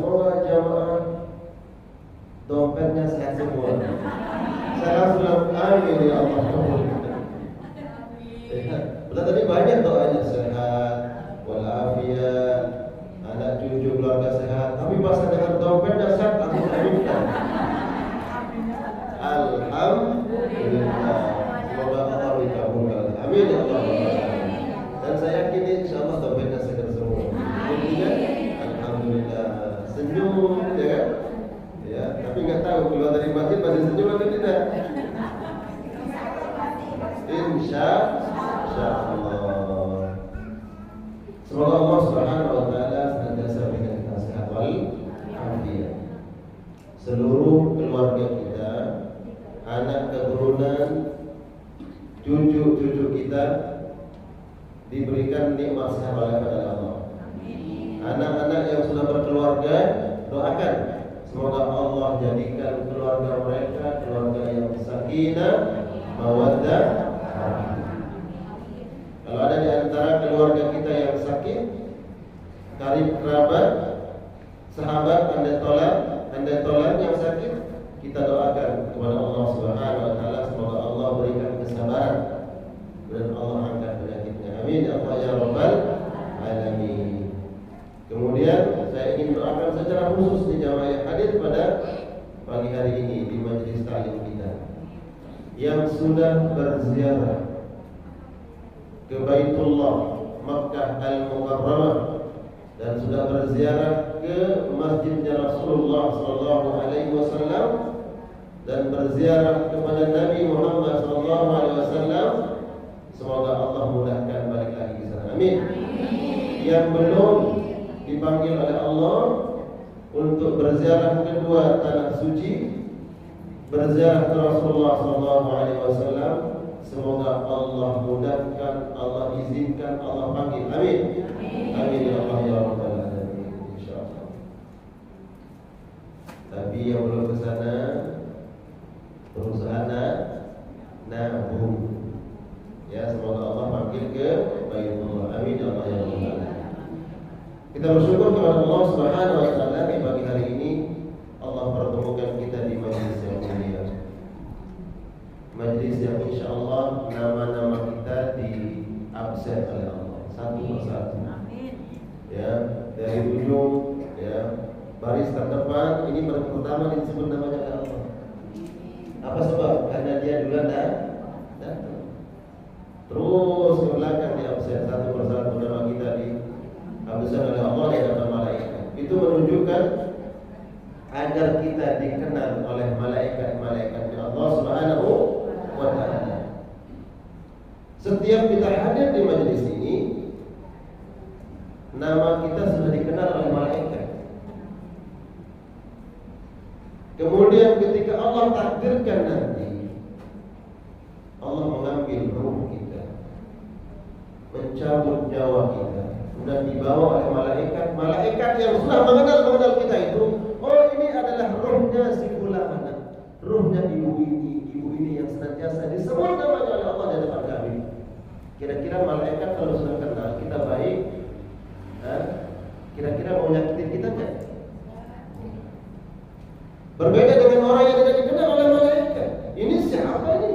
semoga jamaah dompetnya sehat semua. Saya langsung amin ya Allah. Betul tadi banyak doanya sehat, walafiat, anak cucu keluarga sehat. Tapi pas dengar dompetnya sehat, langsung aminkan. Alhamdulillah. Semoga Allah dikabulkan. Amin ya Allah. Dan saya yakin insyaallah dompetnya sehat semua. Intinya alhamdulillah. Senyum ya kan? Ya, tapi nggak tahu keluar dari masjid masih senyum atau tidak. Insya Allah. Semoga Allah Subhanahu wa taala senantiasa berikan kita sehat wal afiat. Seluruh keluarga kita, anak keturunan, cucu-cucu kita diberikan nikmat sehat oleh Allah. Anak-anak yang sudah berkeluarga, doakan semoga Allah jadikan keluarga mereka keluarga yang sakinah, mawaddah. Kalau ada di antara keluarga kita yang sakit, karib kerabat, sahabat, andai tolan yang sakit, kita doakan kepada Allah Subhanahu wa taala semoga Allah berikan kesabaran dan Allah angkat penyakitnya. Amin ya Allah ya rabbal alamin. Kemudian saya ingin doakan secara khusus di jamaah yang hadir pada pagi hari ini di majelis ta'lim kita yang sudah berziarah ke Baitullah Makkah Al-Mukarramah dan sudah berziarah ke Masjidnya Rasulullah sallallahu alaihi wasallam dan berziarah kepada Nabi Muhammad sallallahu alaihi wasallam. Semoga Allah mudahkan balik lagi ke sana. Amin. Yang belum dipanggil oleh Allah untuk berziarah kedua tanah suci, berziarah ke Rasulullah sallallahu alaihi wasallam. Semoga Allah mudahkan, Allah izinkan, Allah panggil. Amin. Amin ya Allah ya rabbal alamin. Insyaallah. Tapi yang belum ke sana berusaha nabung. Ya, semoga Allah panggil ke Baitullah. Amin ya Allah ya rabbal alamin. Kita bersyukur kepada Allah Subhanahu wa taala di pagi hari ini Allah pertemukan kita di majelis yang mulia. Majelis yang insyaallah nama-nama kita diabsen oleh Allah satu persatu. Ya, dari ujung ya baris terdepan ini baru pertama disebut namanya oleh Allah. Apa sebab? Karena dia duluan datang. Terus ke belakang diabsen satu persatu nama kita diabsen oleh Allah di hadapan malaikat. Itu menunjukkan agar kita dikenal oleh malaikat-malaikat Allah Subhanahu wa ta'ala. Setiap kita hadir di majelis ini, nama kita sudah dikenal oleh malaikat. Kemudian ketika Allah takdirkan nanti, Allah mengambil ruh kita, mencabut nyawa kita, dan dibawa oleh malaikat yang sudah mengenal kita itu. Oh, ini adalah ruhnya si fulanah, ruhnya ibu ini yang senantiasa disebut namanya oleh Allah di hadapan kami. Kira-kira malaikat kalau sudah kenal kita baik, kira-kira mau nyakitin kita kan? Berbeda dengan orang yang tidak dikenal oleh malaikat. Ini siapa ini?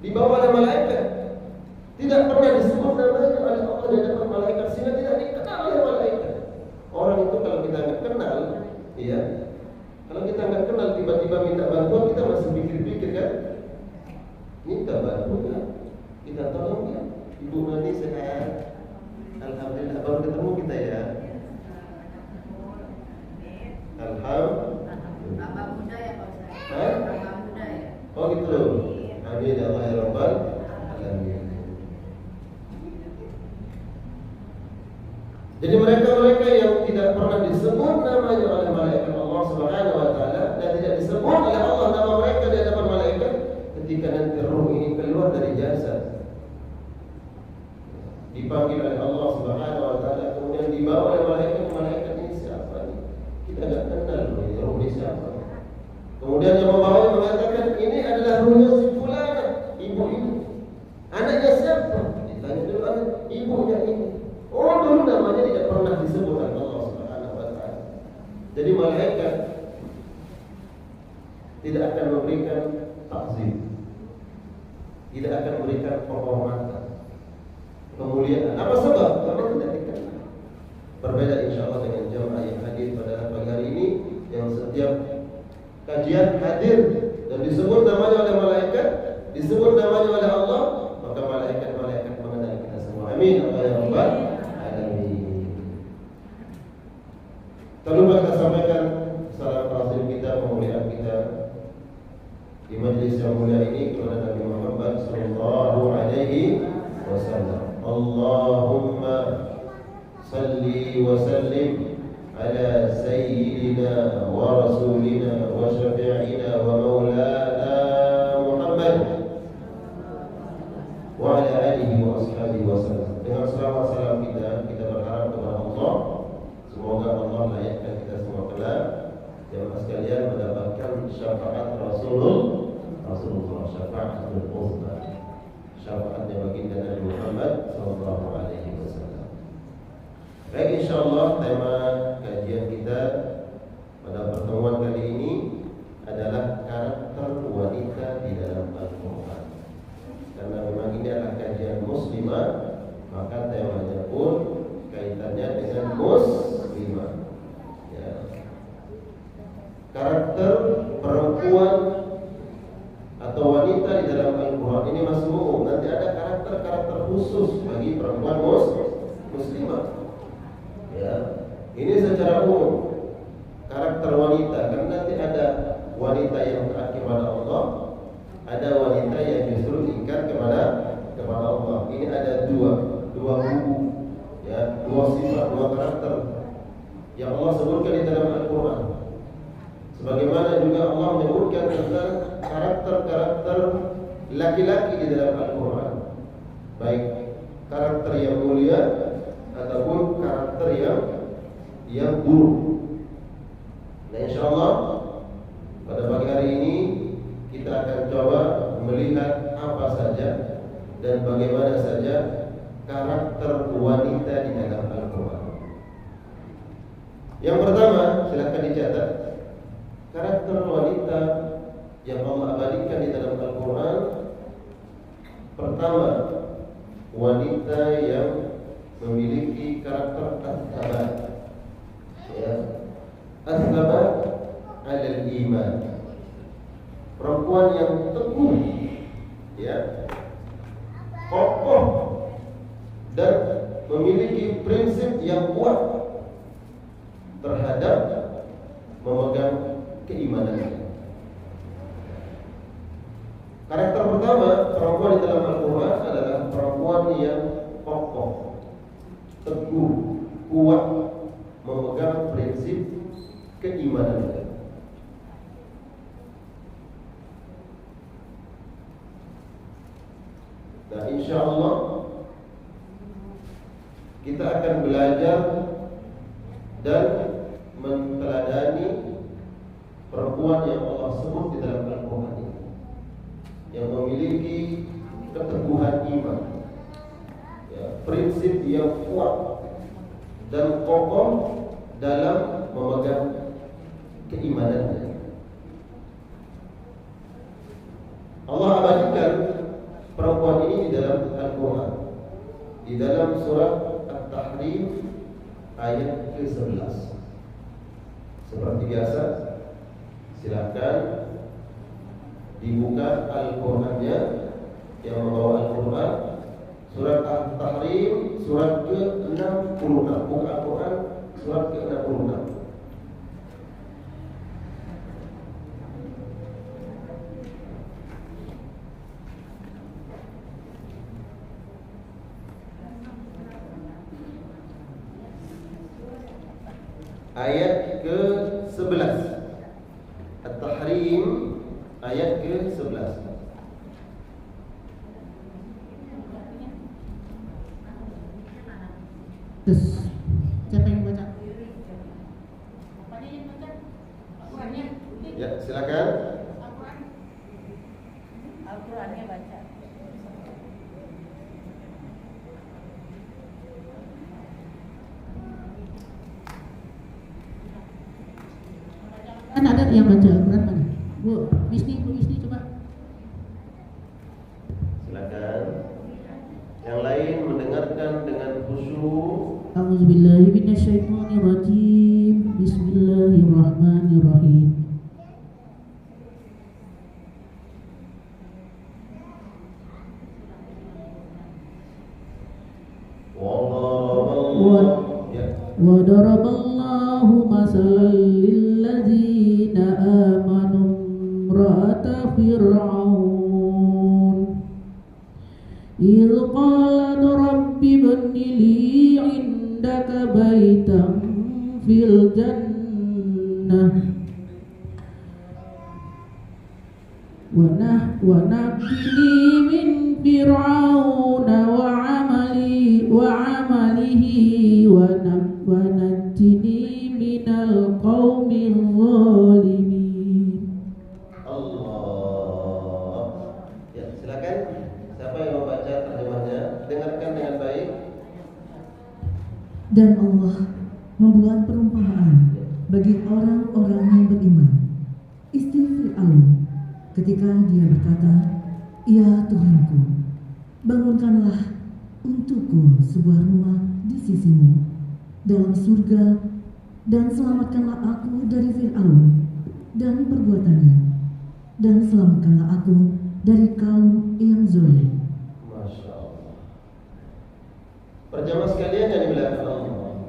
Dibawa oleh malaikat, tidak pernah disebut namanya oleh Allah di hadapan malaikat, sehingga tidak dikenal oleh malaikat. Orang itu kalau kita nggak kenal, iya. Kalau kita nggak kenal tiba-tiba minta bantuan, kita masih pikir-pikir kan? Minta bantuan, kita tolong ya. Ibu Mani sehat, alhamdulillah. Baru ketemu kita ya. Alhamdulillah. Bapak muda ya Pak Ustaz. Bapak muda ya. Oh gitu. Amin ya Allah ya rabbal alamin. Jadi mereka yang tidak pernah disebut namanya oleh malaikat Allah Subhanahu wa taala dan tidak disebut oleh Allah nama mereka di hadapan malaikat, ketika nanti ruh ini keluar dari jasad, dipanggil oleh Allah Subhanahu wa taala, kemudian dibawa oleh malaikat ini siapa ini? Kita tidak kenal ruh ini siapa. Kemudian yang membawanya mengatakan ini adalah ruhnya si fulanah, ibu ini. Anaknya siapa? Ditanya dulu anak, ibunya ini. Oh, dulu namanya tidak pernah disebut oleh Allah Subhanahu wa taala. tidak akan memberikan penghormatan, kemuliaan. Apa sebab? Karena tidak dikenal. Berbeda insya Allah dengan jamaah yang hadir pada pagi hari ini, yang setiap kajian hadir dan disebut namanya oleh malaikat, disebut namanya oleh Allah, maka malaikat-malaikat mengenal kita semua. Amin. Ya Rabbal Alamin. Tak lupa kita sampaikan salam ta'zim kita, pemuliaan kita di majlis yang mulia ini kepada Nabi Muhammad sallallahu alaihi wasallam. Allahumma salli wa sallim ala sayyidina wa rasulina wa syafi'ina wa maulana Muhammad wa ala alihi wa ashabihi wasallam. Dengan selawat salam kita berharap kepada Allah, semoga Allah layakkan kita semua kelak jemaah sekalian mendapatkan syafaat Rasulullah, syafaatul uzma, syafaatnya baginda Nabi Muhammad sallallahu alaihi wasallam. Baik, insyaallah tema kajian kita pada pertemuan kali ini adalah karakter wanita di dalam Al-Qur'an. Karena memang ini adalah kajian muslimah, maka temanya pun kaitannya dengan muslimah. Ya. Karakter perempuan atau wanita di dalam Al-Quran ini masih umum. Nanti ada karakter-karakter khusus bagi perempuan muslimah. Ya, ini secara umum karakter wanita. Karena nanti ada wanita yang taat kepada Allah, ada wanita yang justru ingkar kepada Allah. Ini ada dua buku, ya, dua sifat, dua karakter yang Allah sebutkan di dalam Al-Quran. Sebagaimana juga Allah menyebutkan tentang karakter-karakter laki-laki di dalam Al-Quran, baik karakter yang mulia ataupun karakter yang buruk. Nah, insyaallah pada pagi hari ini kita akan coba melihat apa saja dan bagaimana saja karakter wanita di dalam Al-Quran. Yang pertama, silakan dicatat. Karakter wanita yang Allah abadikan di dalam Al-Quran. Pertama, wanita yang memiliki karakter as-sabat, ya, as-sabat alal iman, perempuan yang teguh, ya, kokoh dan memiliki prinsip yang kuat terhadap memegang keimanannya. Karakter pertama perempuan di dalam Al-Quran adalah perempuan yang kokoh, teguh, kuat, memegang prinsip keimanannya. Nah, insya Allah kita akan belajar dan menteladani perempuan yang Allah sebut di dalam Al-Quran ini, yang memiliki keteguhan iman, ya, prinsip yang kuat dan kokoh dalam memegang keimanannya. Allah abadikan perempuan ini di dalam Al-Quran, di dalam surat At-Tahrim ayat ke-11. Seperti biasa, silakan dibuka Al-Qurannya yang membawa Al-Quran, surat At-Tahrim, surat ke-66. Buka Al-Quran, surat ke-66. Ayat ke-11. At-Tahrim ayat ke-11. Siapa yang baca? Ya, silakan. Al-Qurannya baca. Kan ada yang baca Al-Quran mana? Bu Isni coba. Silakan. Yang lain mendengarkan dengan khusyuk. A'udzubillahi minasyaitonirrajim. Bismillahirrahmanirrahim. وضرب الله مثلا للذين آمنوا امرأة فرعون إذ قالت رب ابن لي عندك بيتا في الجنة ونجني من فرعون وعمله ونجني من القوم الظالمين. Allah. Ya, silakan. Siapa yang membaca terjemahnya? Dengarkan dengan baik. Dan Allah membuat perumpamaan bagi orang-orang yang beriman. Istri Fir'aun ketika dia berkata, "Ya Tuhanku, bangunkanlah untukku sebuah rumah di sisimu dalam surga dan selamatkanlah aku dari Fir'aun dan perbuatannya dan selamatkanlah aku dari kaum yang zalim." Masya Allah. Perjamaah sekalian yang dimuliakan Allah,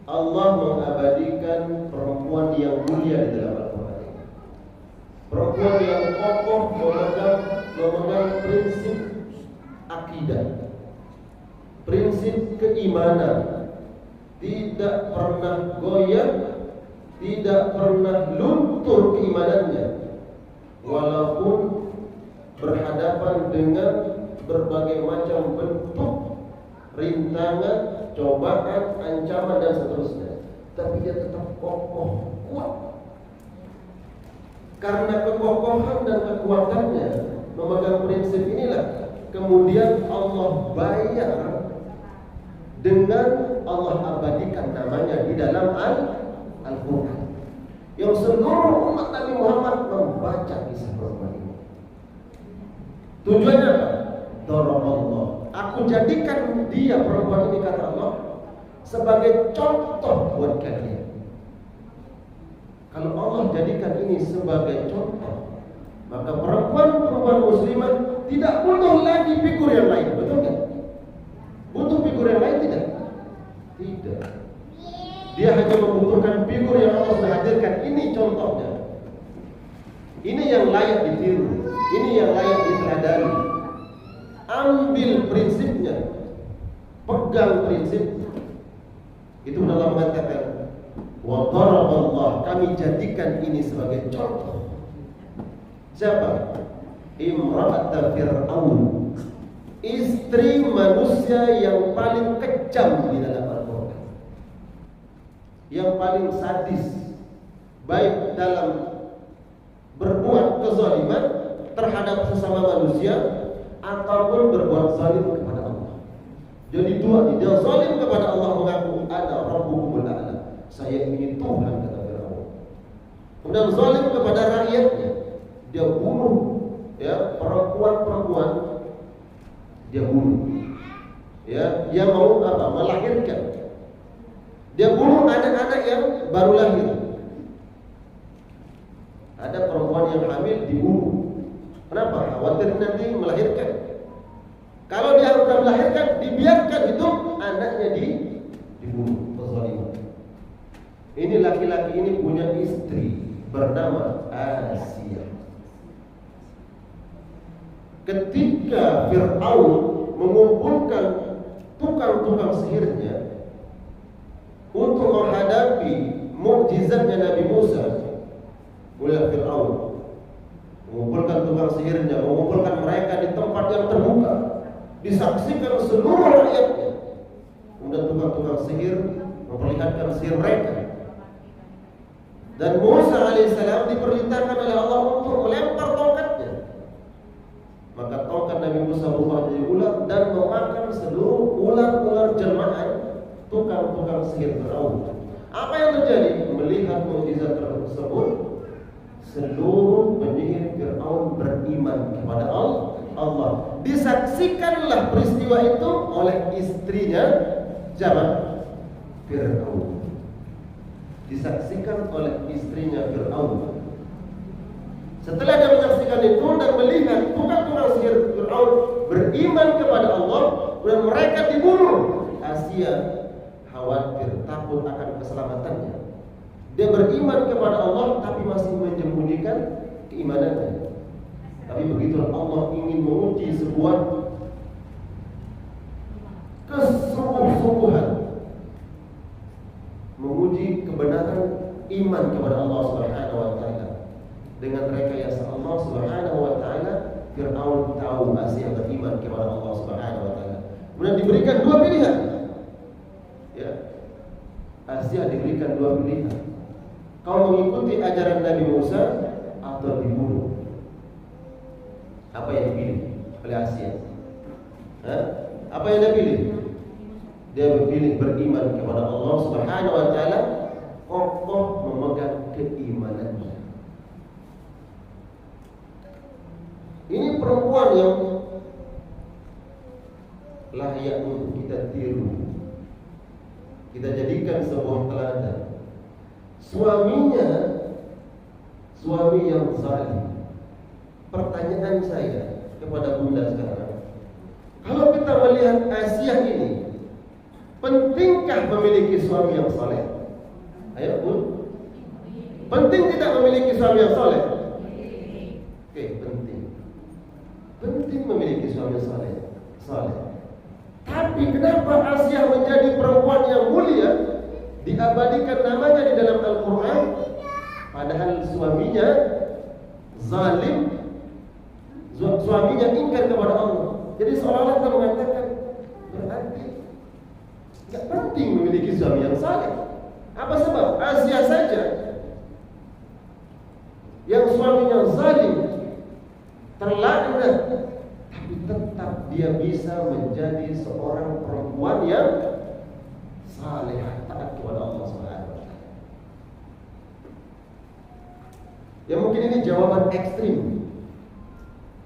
Allah mengabadikan perempuan yang mulia di dalam Al-Quran. Perempuan yang kokoh memegang prinsip akidah, prinsip keimanan, tidak pernah goyah, tidak pernah luntur keimanannya, walaupun berhadapan dengan berbagai macam bentuk rintangan, cobaan, ancaman dan seterusnya, tapi dia tetap kokoh, kuat. Karena kekokohan dan kekuatannya memegang prinsip inilah, kemudian Allah bayar dengan Allah abadikan namanya di dalam Al-Quran, yang seluruh umat Nabi Muhammad membaca kisah perempuan ini. Tujuannya apa? Daraballah, aku jadikan dia, perempuan ini, kata Allah, sebagai contoh buat kalian. Kalau Allah jadikan ini sebagai contoh, maka perempuan-perempuan muslimah tidak butuh lagi figur yang lain, betul kan? Butuh figur yang lain tidak? Tidak. Dia hanya membutuhkan figur yang Allah sudah hadirkan. Ini contohnya. Ini yang layak ditiru, ini yang layak diteladani. Ambil prinsipnya, pegang prinsipnya. Itu Allah mengatakan, wa daraballah, kami jadikan ini sebagai contoh. Siapa? Imra'at Fir'aun, istri manusia yang paling kejam di dalam Al-Quran, yang paling sadis, baik dalam berbuat kezaliman terhadap sesama manusia ataupun berbuat zalim kepada Allah. Jadi dua nih, dia zalim kepada Allah, mengaku ana rabbukumul a'la, saya ini Tuhan, kata Firaun. Kemudian zalim kepada rakyatnya, dia bunuh ya perempuan-perempuan, dia bunuh. Ya, dia mau apa? Melahirkan. Dia bunuh anak-anak yang baru lahir. Ada perempuan yang hamil dibunuh. Kenapa? Khawatir nanti melahirkan. Kalau dia sudah melahirkan, dibiarkan hidup, anaknya dibunuh. Kezaliman. Ini laki-laki ini punya istri bernama Asia. Ketika Fir'aun mengumpulkan tukang-tukang sihirnya untuk menghadapi mukjizatnya Nabi Musa, mulai Fir'aun mengumpulkan tukang sihirnya, mengumpulkan mereka di tempat yang terbuka, disaksikan seluruh rakyatnya. Kemudian tukang-tukang sihir memperlihatkan sihir mereka, dan Musa alaihissalam diperintahkan oleh Allah untuk melempar tongkatnya. Maka tongkat Nabi Musa berubah jadi ular dan memakan seluruh ular-ular jelmaan tukang-tukang sihir Fir'aun. Apa yang terjadi? Melihat mukjizat tersebut, seluruh penyihir Fir'aun beriman kepada Allah. Allah. Disaksikanlah peristiwa itu oleh istrinya siapa? Fir'aun. Disaksikan oleh istrinya Fir'aun. Setelah dia menyaksikan itu dan melihat tukang-tukang sihir Fir'aun beriman kepada Allah dan mereka dibunuh, Asia khawatir, takut akan keselamatannya. Dia beriman kepada Allah tapi masih menyembunyikan keimanannya. Tapi begitulah Allah ingin menguji sebuah kesungguh-sungguhan, menguji kebenaran iman kepada Allah Subhanahu wa taala. Dengan rekayasa Allah Subhanahu wa taala, Fir'aun tahu Asia beriman kepada Allah Subhanahu wa taala. Kemudian diberikan dua pilihan. Ya. Asia diberikan dua pilihan. Kau mengikuti ajaran Nabi Musa atau dibunuh. Apa yang dipilih oleh Asia? Apa yang dia pilih? Dia memilih beriman kepada Allah Subhanahu wa taala, kokoh memegang keimanannya. Ini perempuan yang layak untuk kita tiru, kita jadikan sebuah teladan. Suaminya suami yang zalim. Pertanyaan saya kepada Bunda sekarang, kalau kita melihat Asia ini, pentingkah memiliki suami yang saleh? Ayo Bun, penting tidak memiliki suami yang saleh? Oke, penting. Penting memiliki suami saleh. Tapi kenapa Asia menjadi perempuan yang mulia, diabadikan namanya di dalam Al-Quran, padahal suaminya zalim, suaminya ingkar kepada Allah. Jadi seolah-olah kita mengatakan berarti tidak penting memiliki suami yang saleh. Apa sebab? Asia saja yang suaminya zalim, terlaknat, tapi tetap dia bisa menjadi seorang perempuan yang saleh, taat kepada Allah Subhanahu wa taala. Ya mungkin ini jawaban ekstrim.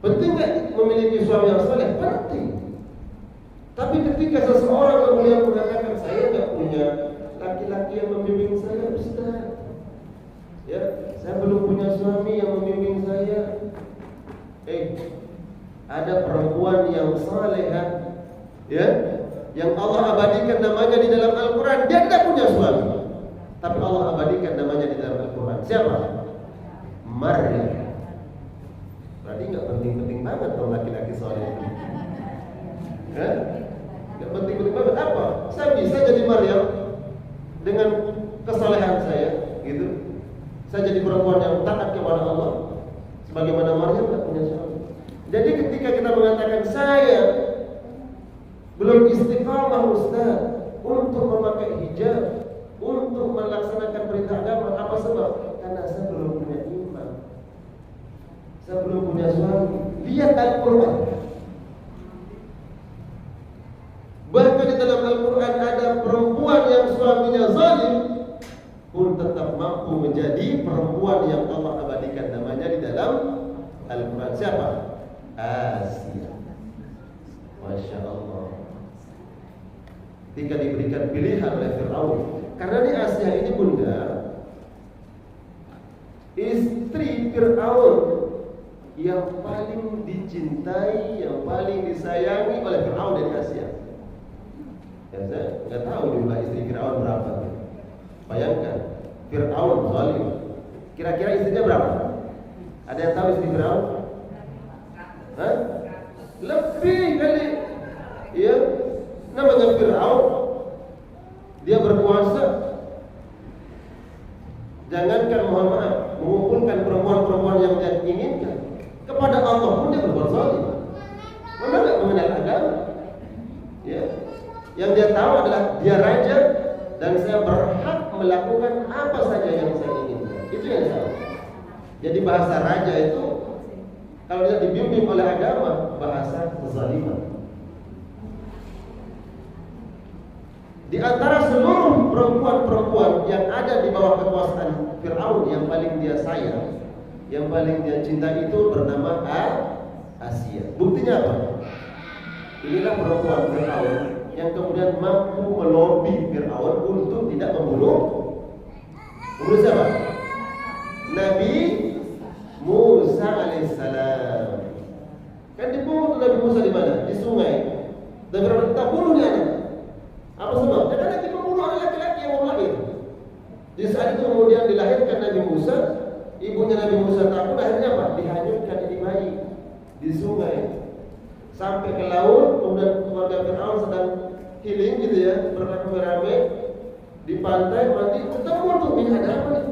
Penting nggak memiliki suami yang saleh? Penting. Tapi ketika seseorang kemudian mengatakan saya nggak punya laki-laki yang membimbing saya, Ustaz, ya saya belum punya suami yang membimbing saya. Ada perempuan yang salehah, ya, yang Allah abadikan namanya di dalam Al-Quran. Dia tidak punya suami, tapi Allah abadikan namanya di dalam Al-Quran. Siapa? Maryam. Berarti nggak penting-penting banget dong laki-laki saleh itu. Nggak penting-penting banget. Apa? Saya bisa jadi Maryam dengan kesalehan saya, gitu. Saya jadi perempuan yang taat kepada Allah, sebagaimana Maryam nggak punya suami. Jadi ketika kita mengatakan saya belum istiqamah Ustaz untuk memakai hijab, untuk melaksanakan perintah agama, apa sebab? Karena saya belum punya iman, saya belum punya suami. Lihat Al-Quran. Bahkan di dalam Al-Quran ada perempuan yang suaminya zalim pun tetap mampu menjadi perempuan yang Allah abadikan namanya di dalam Al-Quran. Siapa? Asia. Masya Allah. Ketika diberikan pilihan oleh Fir'aun, karena di Asia ini Bunda, istri Fir'aun yang paling dicintai, yang paling disayangi oleh Fir'aun dari Asia. Ya, saya nggak tahu jumlah istri Fir'aun berapa. Bayangkan, Fir'aun zalim. Kira-kira istrinya berapa? Ada yang tahu istri Fir'aun? Lebih kali. Ya, namanya Fir'aun, dia berkuasa. Jangankan mohon maaf mengumpulkan perempuan-perempuan yang dia inginkan, kepada Allah pun dia berbuat zalim. Mana nggak mengenal agama? Ya, yang dia tahu adalah dia raja dan saya berhak melakukan apa saja yang saya inginkan. Itu yang saya tahu. Jadi bahasa raja itu kalau tidak dibimbing oleh agama, bahasa kezaliman. Di antara seluruh perempuan-perempuan yang ada di bawah kekuasaan Fir'aun, yang paling dia sayang, yang paling dia cinta itu bernama Asia. Buktinya apa? Inilah perempuan Fir'aun yang kemudian mampu melobi Fir'aun untuk tidak membunuh siapa? Nabi Musa alaihissalam. Kan dibunuh Nabi Musa di mana? Di sungai. Dan Fir'aun tak bunuh dia. Apa sebab? Dia kan lagi membunuh anak laki-laki yang mau lahir. Di saat itu kemudian dilahirkan Nabi Musa. Ibunya Nabi Musa takut, akhirnya apa? Dihanyutkan ini bayi di sungai sampai ke laut. Kemudian keluarga Fir'aun sedang healing gitu ya, beramai-ramai di pantai, mandi ketemu tuh, ini ada apa nih?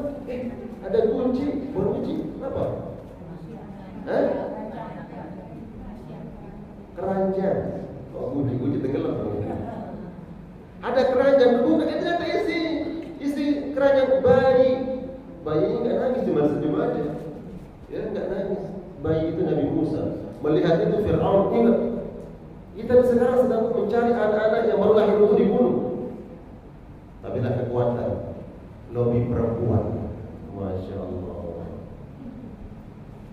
Ada kunci, kunci apa? Hah? Keranjang. Oh, kunci tenggelam. Ada keranjang, bukan itu ternyata isi keranjang bayi. Bayi ini nggak nangis, cuma senyum aja. Ya nggak nangis. Bayi itu Nabi Musa. Melihat itu Fir'aun ingat. Kita sekarang sedang mencari anak-anak yang baru lahir itu dibunuh. Tapi lah kekuatan lobi perempuan. Masya Allah.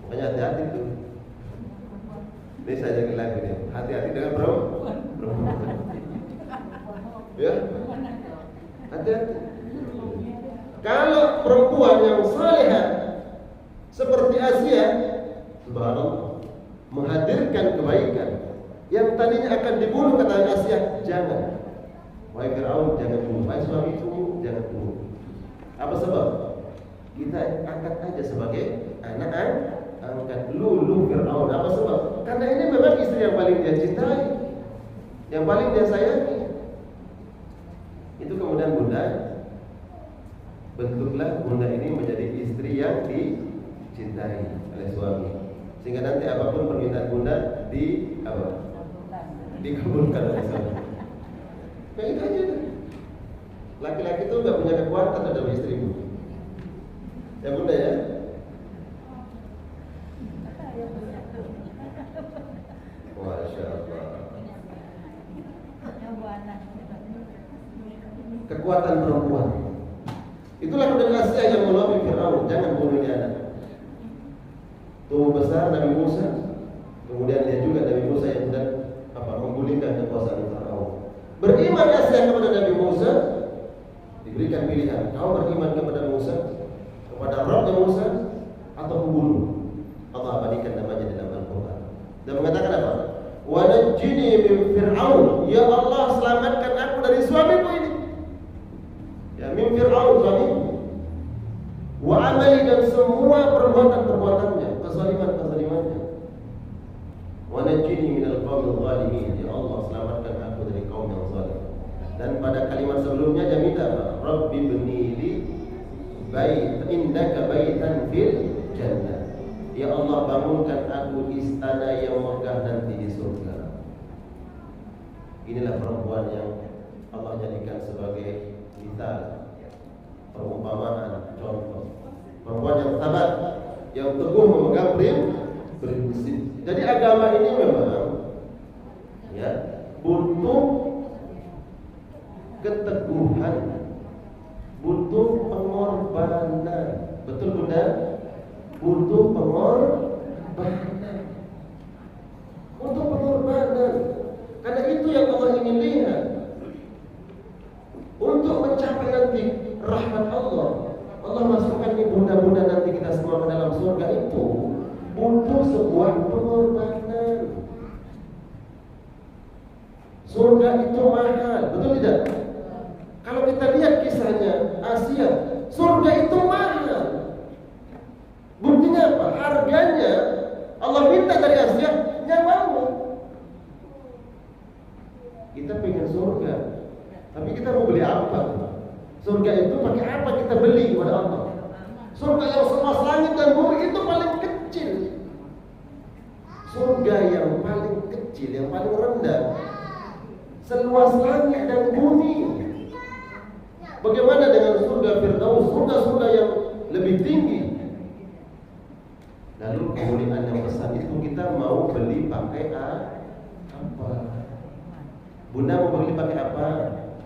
Makanya hati-hati tuh. Ini saya jadi lagi nih. Hati-hati dengan perempuan. Ya, hati-hati. Kalau perempuan yang salehah seperti Asia, subhanallah, menghadirkan kebaikan yang tadinya akan dibunuh, kata Asia, jangan. Wahai Fir'aun, jangan bunuh. Wahai suamiku, jangan bunuh. Apa sebab? Kita angkat aja sebagai anak angkat lulu Fir'aun. Apa sebab? Karena ini memang istri yang paling dia cintai, yang paling dia sayangi. Itu kemudian bunda, bentuklah bunda ini menjadi istri yang dicintai oleh suami, sehingga nanti apapun permintaan bunda dikabulkan oleh suami. Kayak itu aja. Laki-laki itu nggak punya kekuatan terhadap istrimu. Ya bunda ya. Masya Allah. Kekuatan perempuan. Itulah kemudian Asia yang melobi Fir'aun, jangan bunuh ini anak. Tumbuh besar Nabi Musa, kemudian dia juga Nabi Musa yang sudah menggulingkan kekuasaan Fir'aun. Beriman Asia kepada Nabi Musa, diberikan pilihan, kau beriman kepada Musa, kepada Rabbnya Musa, atau membunuh. Allah abadikan namanya dalam Al-Quran dan mengatakan apa? Wa najjini min Fir'aun, ya Allah selamatkan aku dari suamiku ini. Ya, min Fir'aun suamiku. Wa amali, dan semua perbuatan-perbuatannya, kezaliman-kezalimannya. Wa najjini minal qaumil zalimin, ya Allah selamatkan aku dari kaum yang zalim. Dan pada kalimat sebelumnya dia minta apa? Rabbi bnili indaka baitan fil jannah. Ya Allah bangunkan aku istana yang megah nanti di surga. Inilah perempuan yang Allah jadikan sebagai misal, perumpamaan, contoh. Perempuan yang sabar, yang teguh memegang prinsip. Jadi agama ini memang ya butuh keteguhan, butuh pengorbanan. Betul bunda? Butuh pengorbanan. Butuh pengorbanan. Karena itu yang Allah ingin lihat. Untuk mencapai nanti rahmat Allah, Allah masukkan ini bunda-bunda nanti kita semua ke dalam surga, itu butuh sebuah pengorbanan. Surga itu mahal, betul tidak? Kalau kita lihat kisahnya Asia, surga itu mahal. Buktinya apa? Harganya Allah minta dari Asia, nyawamu. Kita pengen surga, tapi kita mau beli apa? Surga itu pakai apa kita beli kepada Allah? Surga yang seluas langit dan bumi itu paling kecil. Surga yang paling kecil, yang paling rendah, seluas langit dan bumi. Bagaimana dengan surga Firdaus, surga-surga yang lebih tinggi? Lalu kemuliaan yang besar itu kita mau beli pakai apa? Bunda mau beli pakai apa?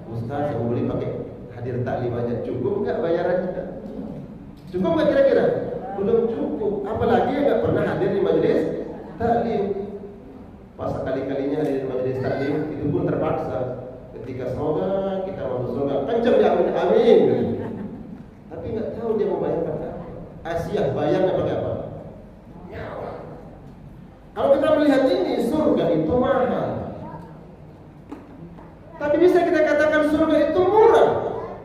Ustaz mau beli pakai hadir taklim aja, cukup enggak bayarannya? Cukup enggak kira-kira? Belum cukup. Apalagi yang enggak pernah hadir di majelis taklim. Pas sekali-kalinya di majelis taklim itu pun terpaksa. Ketika semoga kita masuk surga, kencang dia amin amin. Tapi nggak tahu dia mau bayar pakai apa. Asia bayarnya pakai apa? Nyawa. Kalau kita melihat ini surga itu mahal. Tapi bisa kita katakan surga itu murah.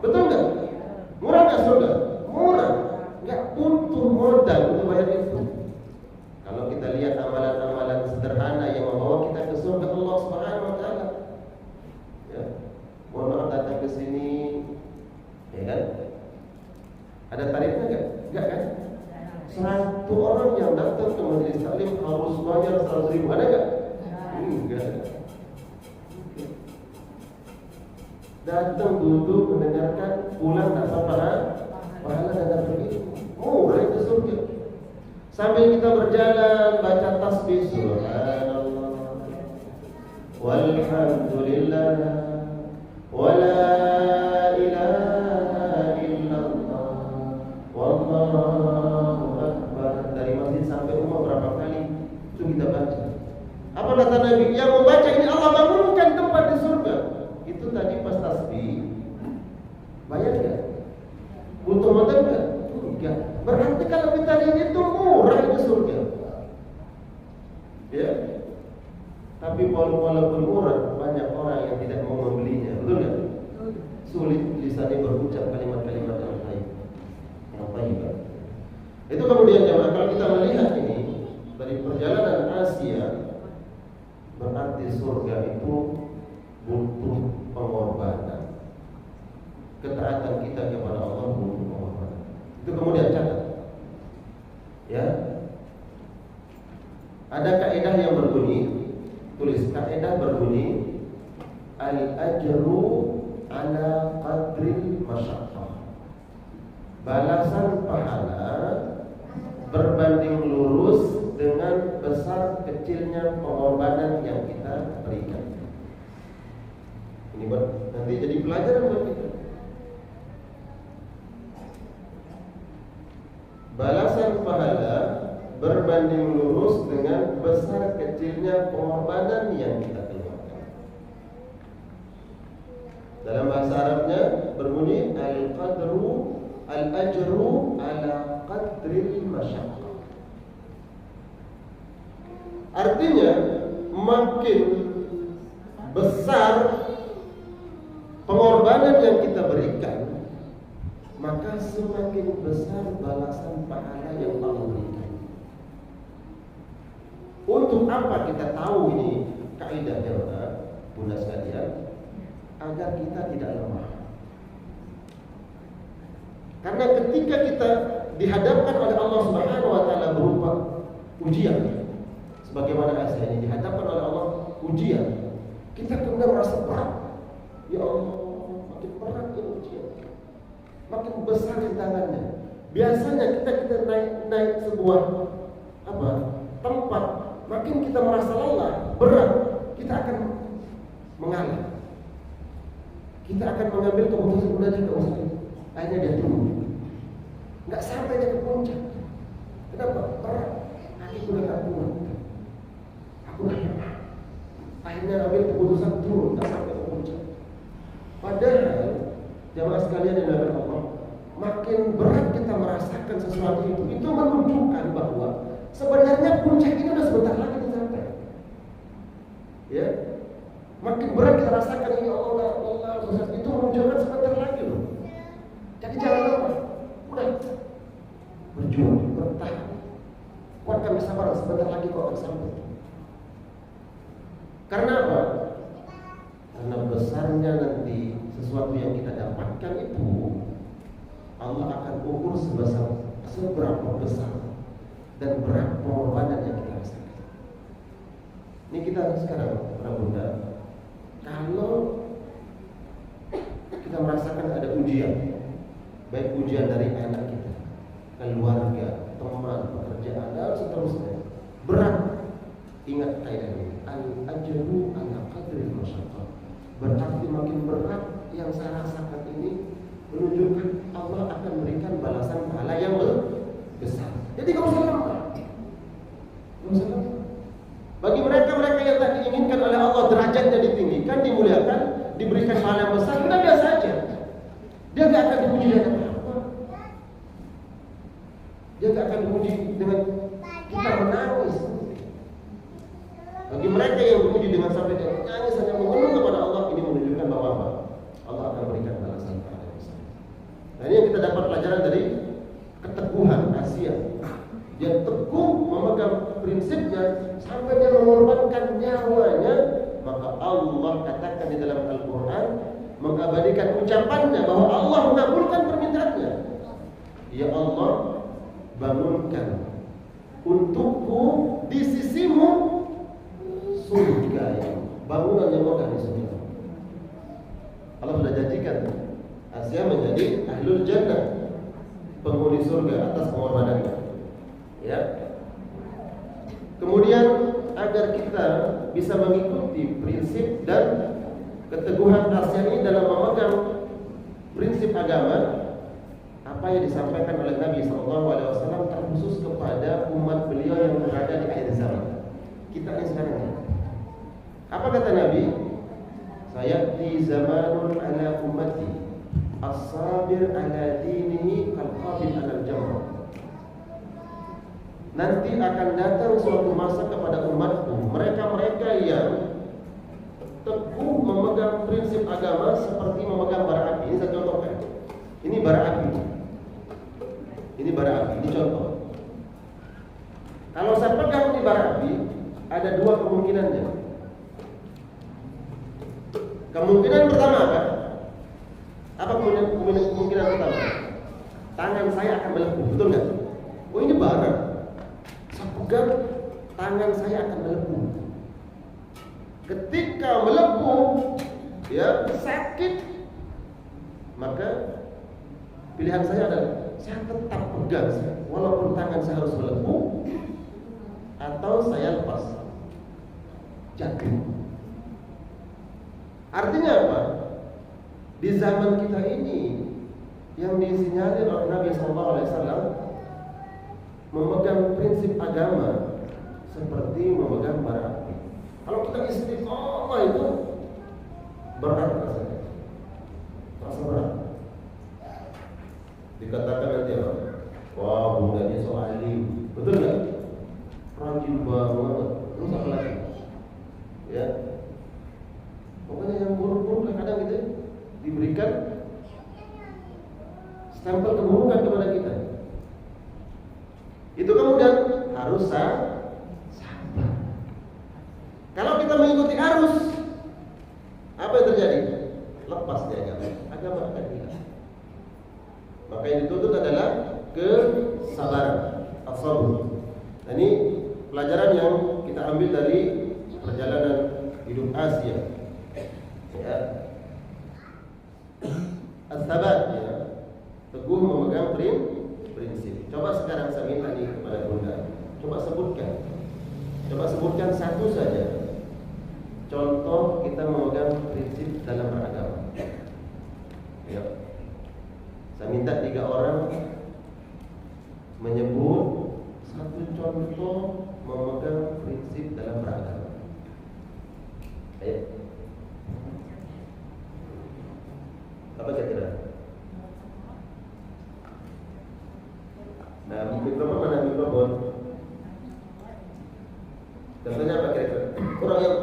Betul nggak? Murah nggak surga? Murah. Nggak butuh modal untuk bayar itu. Kalau kita lihat amalan-amalan sederhana yang membawa kita ke surga Allah Subhanahu wa taala. Ya. Mohon maaf datang ke sini, ya kan? Ada tarifnya enggak? Enggak kan? 100 orang yang datang ke majelis taklim harus bayar 100.000. Ada enggak? Enggak. Datang duduk mendengarkan, pulang tanpa pahala dan dapat ilmu. Murah itu surga. Sambil kita berjalan baca tasbih subhanallah walhamdulillah wala ilaha illallah wallahu akbar. Dari masjid sampai rumah berapa kali itu kita baca. Apa kata Nabi? Yang membaca ini Allah bangunkan tempat di surga. Itu tadi pas tasbih. Bayar enggak? Butuh modal enggak? Enggak. Berarti kalau kita lihat itu murah itu surga. Ya. Tapi walaupun murah, banyak orang yang tidak mau membelinya. Betul enggak? Sulit lisannya berucap kalimat-kalimat yang baik. Yang baik. Itu kemudian jemaah, kalau kita melihat ini dari perjalanan Asia, berarti surga itu butuh pengorbanan. Ketaatan kita kepada Allah butuh pengorbanan. Itu kemudian catat. Ya. Ada kaidah yang berbunyi, tulis kaidah berbunyi al-ajru ala qadril masyaqqah. Balasan pahala berbanding lurus dengan besar kecilnya pengorbanan yang kita berikan. Ini buat nanti jadi pelajaran buat kita. Balasan pahala berbanding lurus dengan besar kecilnya pengorbanan yang kita keluarkan. Dalam bahasa Arabnya berbunyi al-qadru al-ajru ala qadril masyaqqah. Artinya makin besar pengorbanan yang kita berikan, maka semakin besar balasan pahala yang Allah berikan. Untuk apa kita tahu ini kaidahnya, Bunda sekalian? Agar kita tidak lemah. Karena ketika kita dihadapkan oleh Allah Subhanahu wa taala berupa ujian, sebagaimana Aisyah ini dihadapkan oleh Allah ujian, kita kemudian merasa berat. Ya Allah, makin berat ini ujian. Makin besar rintangannya. Biasanya kita naik sebuah tempat, makin kita merasa lelah, berat, kita akan mengalah. Kita akan mengambil keputusan udah dia enggak usah. Akhirnya dia turun. Enggak sampai dia ke puncak. Kenapa? Berat. Aku udah enggak kuat. Aku udah pernah. Akhirnya ambil keputusan turun, enggak sampai ke puncak. Padahal jamaah sekalian yang dimuliakan Allah, makin berat kita merasakan sesuatu itu menunjukkan bahwa sebenarnya puncak ini udah sebentar lagi sampai. Ya, makin berat kita rasakan ini Allah itu menunjukkan sebentar lagi loh. Jadi jangan lupa, udah berjuang, bertahan, kuatkan kesabaran, sebentar lagi kau akan sampai. Karena apa? Karena besarnya nanti sesuatu yang kita dapatkan itu Allah akan ukur seberapa besar dan berapa pengorbanan yang kita rasakan. Ini kita sekarang para bunda, kalau kita merasakan ada ujian, baik ujian dari anak kita, keluarga, teman, pekerjaan dan seterusnya, berat, ingat kaidah ini, al-ajru ala qadril masyaqqah. Berarti makin berat yang saya rasakan ini menunjukkan Allah akan memberikan balasan pahala yang besar. Jadi gak usah lama. Bagi mereka yang tak diinginkan oleh Allah derajatnya ditinggikan, dimuliakan, diberikan pahala yang besar, sudah biasa saja. Dia nggak akan dipuji dengan apa. Dia nggak akan dipuji dengan kita menangis. Bagi mereka yang dipuji dengan sampai dia menangis hanya mengeluh kepada Allah, ini menunjukkan bahwa Allah akan berikan balasan pahala yang besar. Nah, ini yang kita dapat pelajaran dari keteguhan Asia. Dia teguh memegang prinsipnya sampai dia mengorbankan nyawanya. Maka Allah katakan di dalam Al-Quran, mengabadikan ucapannya bahwa Allah mengabulkan permintaannya. Ya Allah, bangunkan untukku di sisimu surga yang bangunan yang megah di surga. Allah sudah janjikan Asia menjadi ahlul jannah, penghuni surga atas pengorbanannya. Ya. Kemudian agar kita bisa mengikuti prinsip dan keteguhan Asia ini dalam memegang prinsip agama, apa yang disampaikan oleh Nabi SAW terkhusus kepada umat beliau yang berada di akhir zaman. Kita ini sekarang. Apa kata Nabi? Sayati zamanun ala ummati as-sabir ala dinihi kal-qabil ala al-jamrah. Nanti akan datang suatu masa kepada umatku, mereka-mereka yang teguh memegang prinsip agama seperti memegang bara api. Ini saya contohkan. Ini bara api. Ini bara api, ini contoh. Kalau saya pegang di bara api, ada dua kemungkinannya. Kemungkinan pertama apa? Apa kemungkinan pertama? Tangan saya akan melepuh, betul nggak? Oh, ini bara. Saya pegang, tangan saya akan melepuh. Ketika melepuh, ya sakit, maka pilihan saya adalah saya tetap pegang, walaupun tangan saya harus melepuh, atau saya lepas, jatuh. Artinya apa? Di zaman kita ini yang disinyalir oleh Nabi SAW memegang prinsip agama seperti memegang bara api. Kalau kita istiqomah itu berat rasanya, rasa berat. Dikatakan nanti apa? Wah, bundanya so alim, betul nggak? Rajin banget. Terus apa lagi? Ya, pokoknya yang buruk-buruk kadang gitu diberikan stempel keburukan kepada kita. Itu kemudian harus sabar. Kalau kita mengikuti arus, apa yang terjadi? Lepas dia agama akan hilang. Maka yang dituntut adalah kesabaran, as-sabr. Nah, ini pelajaran yang kita ambil dari perjalanan hidup Asia. Ya. As-sabat, ya. Teguh memegang prinsip. Coba sekarang saya minta nih kepada Bunda, coba sebutkan satu saja contoh kita memegang prinsip dalam beragama. Ya. Saya minta 3 orang menyebut satu contoh memegang prinsip dalam beragama. Ayo. Apa kira-kira? Nah, mikrofon mana mikrofon? Contohnya apa kira-kira? Orang yang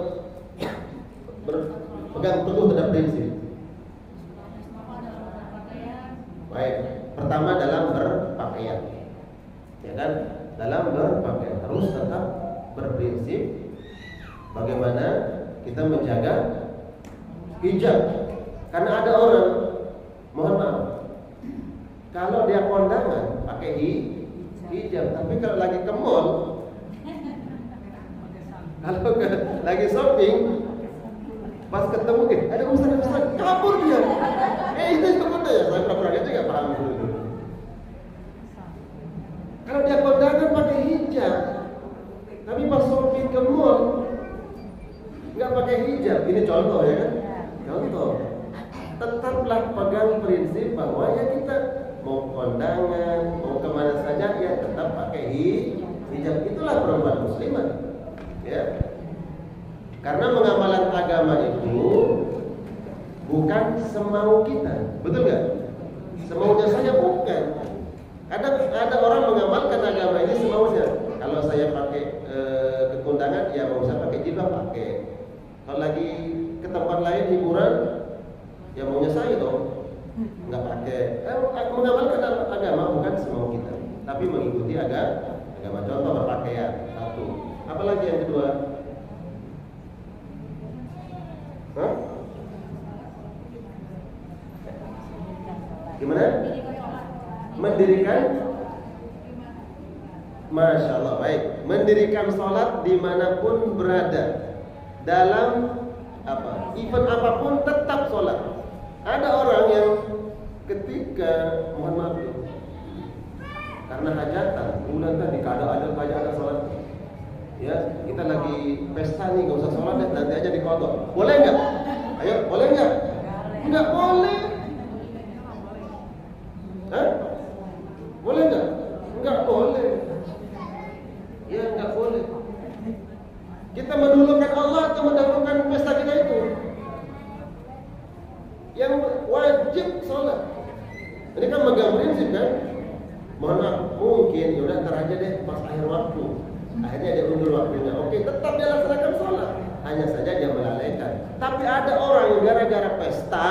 berpegang teguh terhadap prinsip. Baik, pertama dalam berpakaian, ya kan? Dalam berpakaian harus tetap berprinsip bagaimana kita menjaga hijab. Karena ada orang, mohon maaf, kalau dia kondangan pakai hijab, tapi kalau lagi ke mall, kalau lagi shopping, pas ketemu ada ustaz kabur dia. Itu sebenarnya ya, saya pernah itu nggak paham dulu. Kalau dia kondangan pakai hijab, tapi pas shopping ke mall nggak pakai hijab, ini contoh ya kan? Contoh. Tetaplah pegang prinsip bahwa ya kita mau kondangan, mau kemana saja ya tetap pakai hijab. Itulah perempuan muslimah. Ya, Karena mengamalkan agama itu bukan semau kita, betul nggak? Semaunya saya bukan. Ada orang mengamalkan agama ini semaunya. Kalau saya pakai ke kondangan, ya mau saya pakai jilbab pakai. Kalau lagi ke tempat lain hiburan, ya maunya saya dong, nggak pakai. Mengamalkan agama bukan semau kita, tapi mengikuti agama. Contoh berpakaian, satu. Apalagi yang kedua? Hah? Gimana? Mendirikan? Masya Allah, baik. Mendirikan sholat dimanapun berada, dalam event apapun tetap sholat. Ada orang yang ketika, mohon maaf, karena hajatan, kemudian tadi ada sholat. Ya, kita lagi pesta nih, nggak usah sholat deh, nanti aja dikodok. Boleh nggak? Ayo, boleh nggak? Nggak boleh. Hah? Boleh nggak? Nggak boleh. Ya, nggak boleh. Kita mendahulukan Allah atau mendahulukan pesta kita itu? Yang wajib sholat. Ini kan megang prinsip kan? Mohon maaf, mungkin yaudah ntar aja deh pas akhir waktu. Akhirnya dia undur waktunya. Oke, tetap dia laksanakan sholat. Hanya saja dia melalaikan. Tapi ada orang yang gara-gara pesta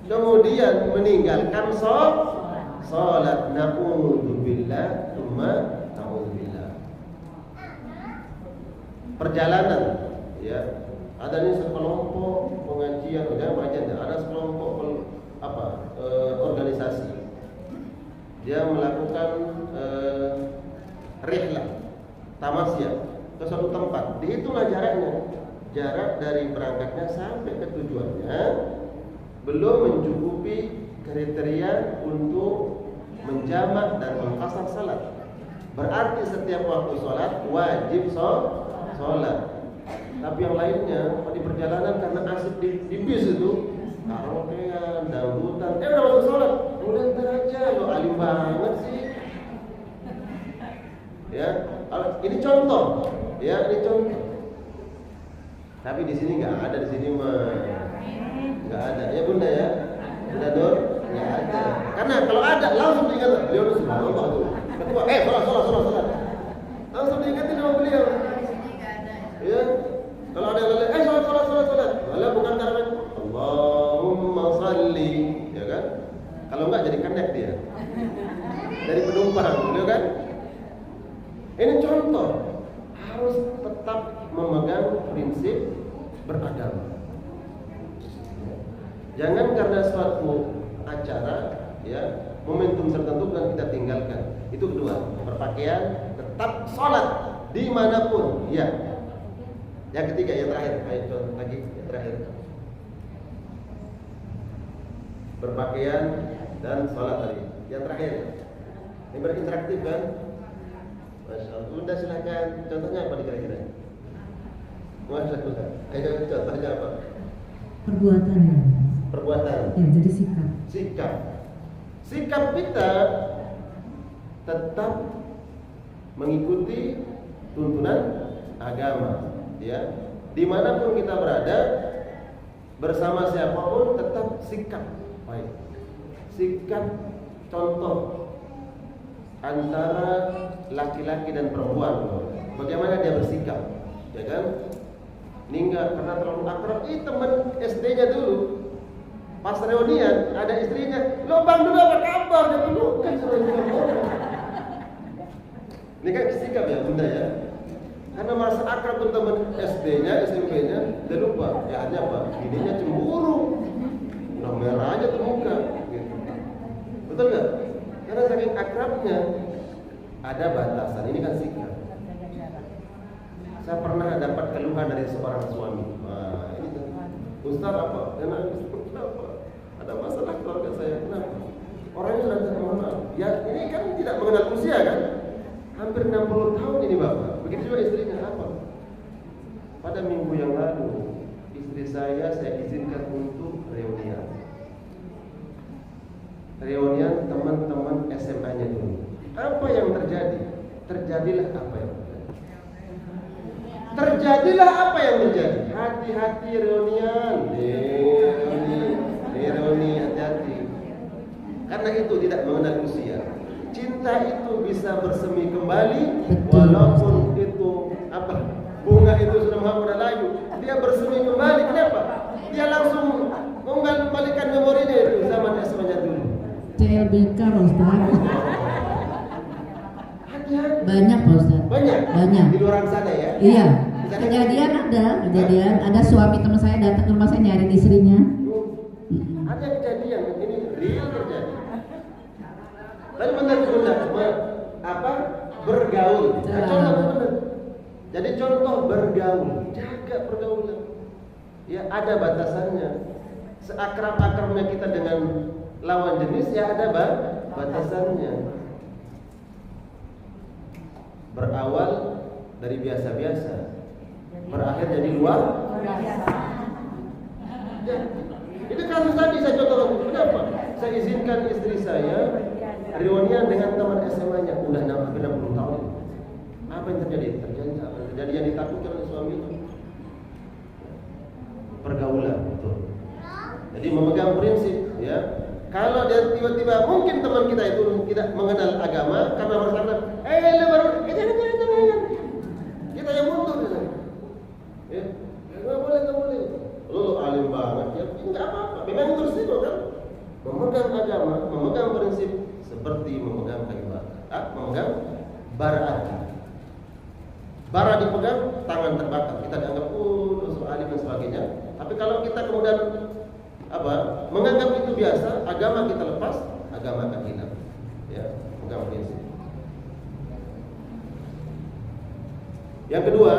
kemudian meninggalkan sholat. Na'udzubillah, tsumma na'udzubillah. Perjalanan, ya. Ada nih sekelompok pengajian, ada sekelompok organisasi. Dia melakukan rihlah, tamasya ke suatu tempat. Dihitunglah jaraknya. Jarak dari berangkatnya sampai ke tujuannya belum mencukupi kriteria untuk menjamak dan mengqasar salat. Berarti setiap waktu salat wajib salat. Tapi yang lainnya di perjalanan karena asik di bis itu karaokean, dangdutan, udah masuk sholat, udah ntar aja, lo alim banget sih. Ya, ini contoh, ya ini contoh. Tapi di sini nggak ada, di sini mah nggak ada, ya bunda ya, bunda Nur, nggak ada. Karena kalau ada langsung diingat, beliau itu subhanallah tuh. Ketua, sholat, langsung diingatin sama beliau. Ya, kalau ada yang lain, sholat, malah bukan karena Allahumma salli, ya kan? Kalau enggak jadi connect dia. Dari penumpang, ya kan? Ini contoh, harus tetap memegang prinsip beragama. Jangan karena suatu acara, ya, momentum tertentu kan kita tinggalkan. Itu kedua, berpakaian, tetap sholat dimanapun, ya. Yang ketiga, yang terakhir, ayo contoh lagi, yang terakhir. Berpakaian dan sholat tadi. Yang terakhir, ini berinteraktif kan? Masya Allah. Udah silakan. Contohnya apa kira-kira? Masya Allah. Ayo contohnya apa? Perbuatan ya. Perbuatan. Ya, jadi sikap. Sikap kita tetap mengikuti tuntunan agama. Ya, dimanapun kita berada, bersama siapapun tetap sikap baik. Sikap contoh antara laki-laki dan perempuan. Bagaimana dia bersikap, ya kan? Ini enggak karena terlalu akrab. Teman SD-nya dulu, pas reunian ada istrinya, lo bang dulu apa kabar? Dia pelukan Ini kan sikap ya bunda ya. Karena merasa akrab dengan teman SD-nya, SMP-nya, dia lupa. Ya artinya apa? Ininya cemburu. Nah, merah aja tuh muka. Gitu. Betul nggak? Karena saking akrabnya ada batasan. Ini kan sikap. Saya pernah dapat keluhan dari seorang suami. Nah, ini tuh. Ustaz apa? Kenapa? Ada masalah keluarga saya. Kenapa? Orangnya sudah terkenal. Ya ini kan tidak mengenal usia kan? Hampir 60 tahun ini bapak. Begitu juga istrinya apa? Pada minggu yang lalu istri saya izinkan untuk reunian teman-teman SMA-nya dulu. Apa yang terjadi? Terjadilah apa yang terjadi. terjadilah apa yang terjadi. Hati-hati reunian, reuni, hati-hati. Karena itu tidak mengenal usia. Cinta itu bisa bersemi kembali, walaupun itu bunga itu sudah menghapus layu, dia bersemi kembali. Kenapa? Dia langsung mengembalikan memorinya itu zaman SMA-nya dulu. CLBK Ustaz. Banyak Pak Ustaz. Banyak. Di luar sana ya? Iya. Kejadian ada suami teman saya datang ke rumah saya nyariin istrinya. Ada kejadian, ini real terjadi. Tapi benar bergaul. Contoh. Jadi contoh bergaul, jaga pergaulan. Ya ada batasannya. Seakrab-akrabnya kita dengan lawan jenis ya ada batasannya. Berawal dari biasa-biasa, berakhir jadi luar biasa. Ya, itu kasus tadi saya contohkan. Kenapa? Saya izinkan istri saya reunian dengan teman SMA-nya, udah hampir 60 tahun. Apa yang terjadi? Terjadi yang ditakutkan oleh suami itu. Pergaulan, betul. Jadi memegang prinsip, ya. Kalau dia tiba-tiba mungkin teman kita itu tidak mengenal agama karena bersahabat, jangan. Kita yang mundur di sana. Ya, nggak boleh. Lo alim banget, ya nggak apa-apa. Memang terus itu kan memegang agama, memegang prinsip seperti memegang kayu bakar, memegang bara api. Bara dipegang, tangan terbakar. Kita dianggap alim dan sebagainya. Tapi kalau kita kemudian menganggap itu biasa, agama kita lepas, agama akan hilang. Ya, pegang prinsip. Yang kedua,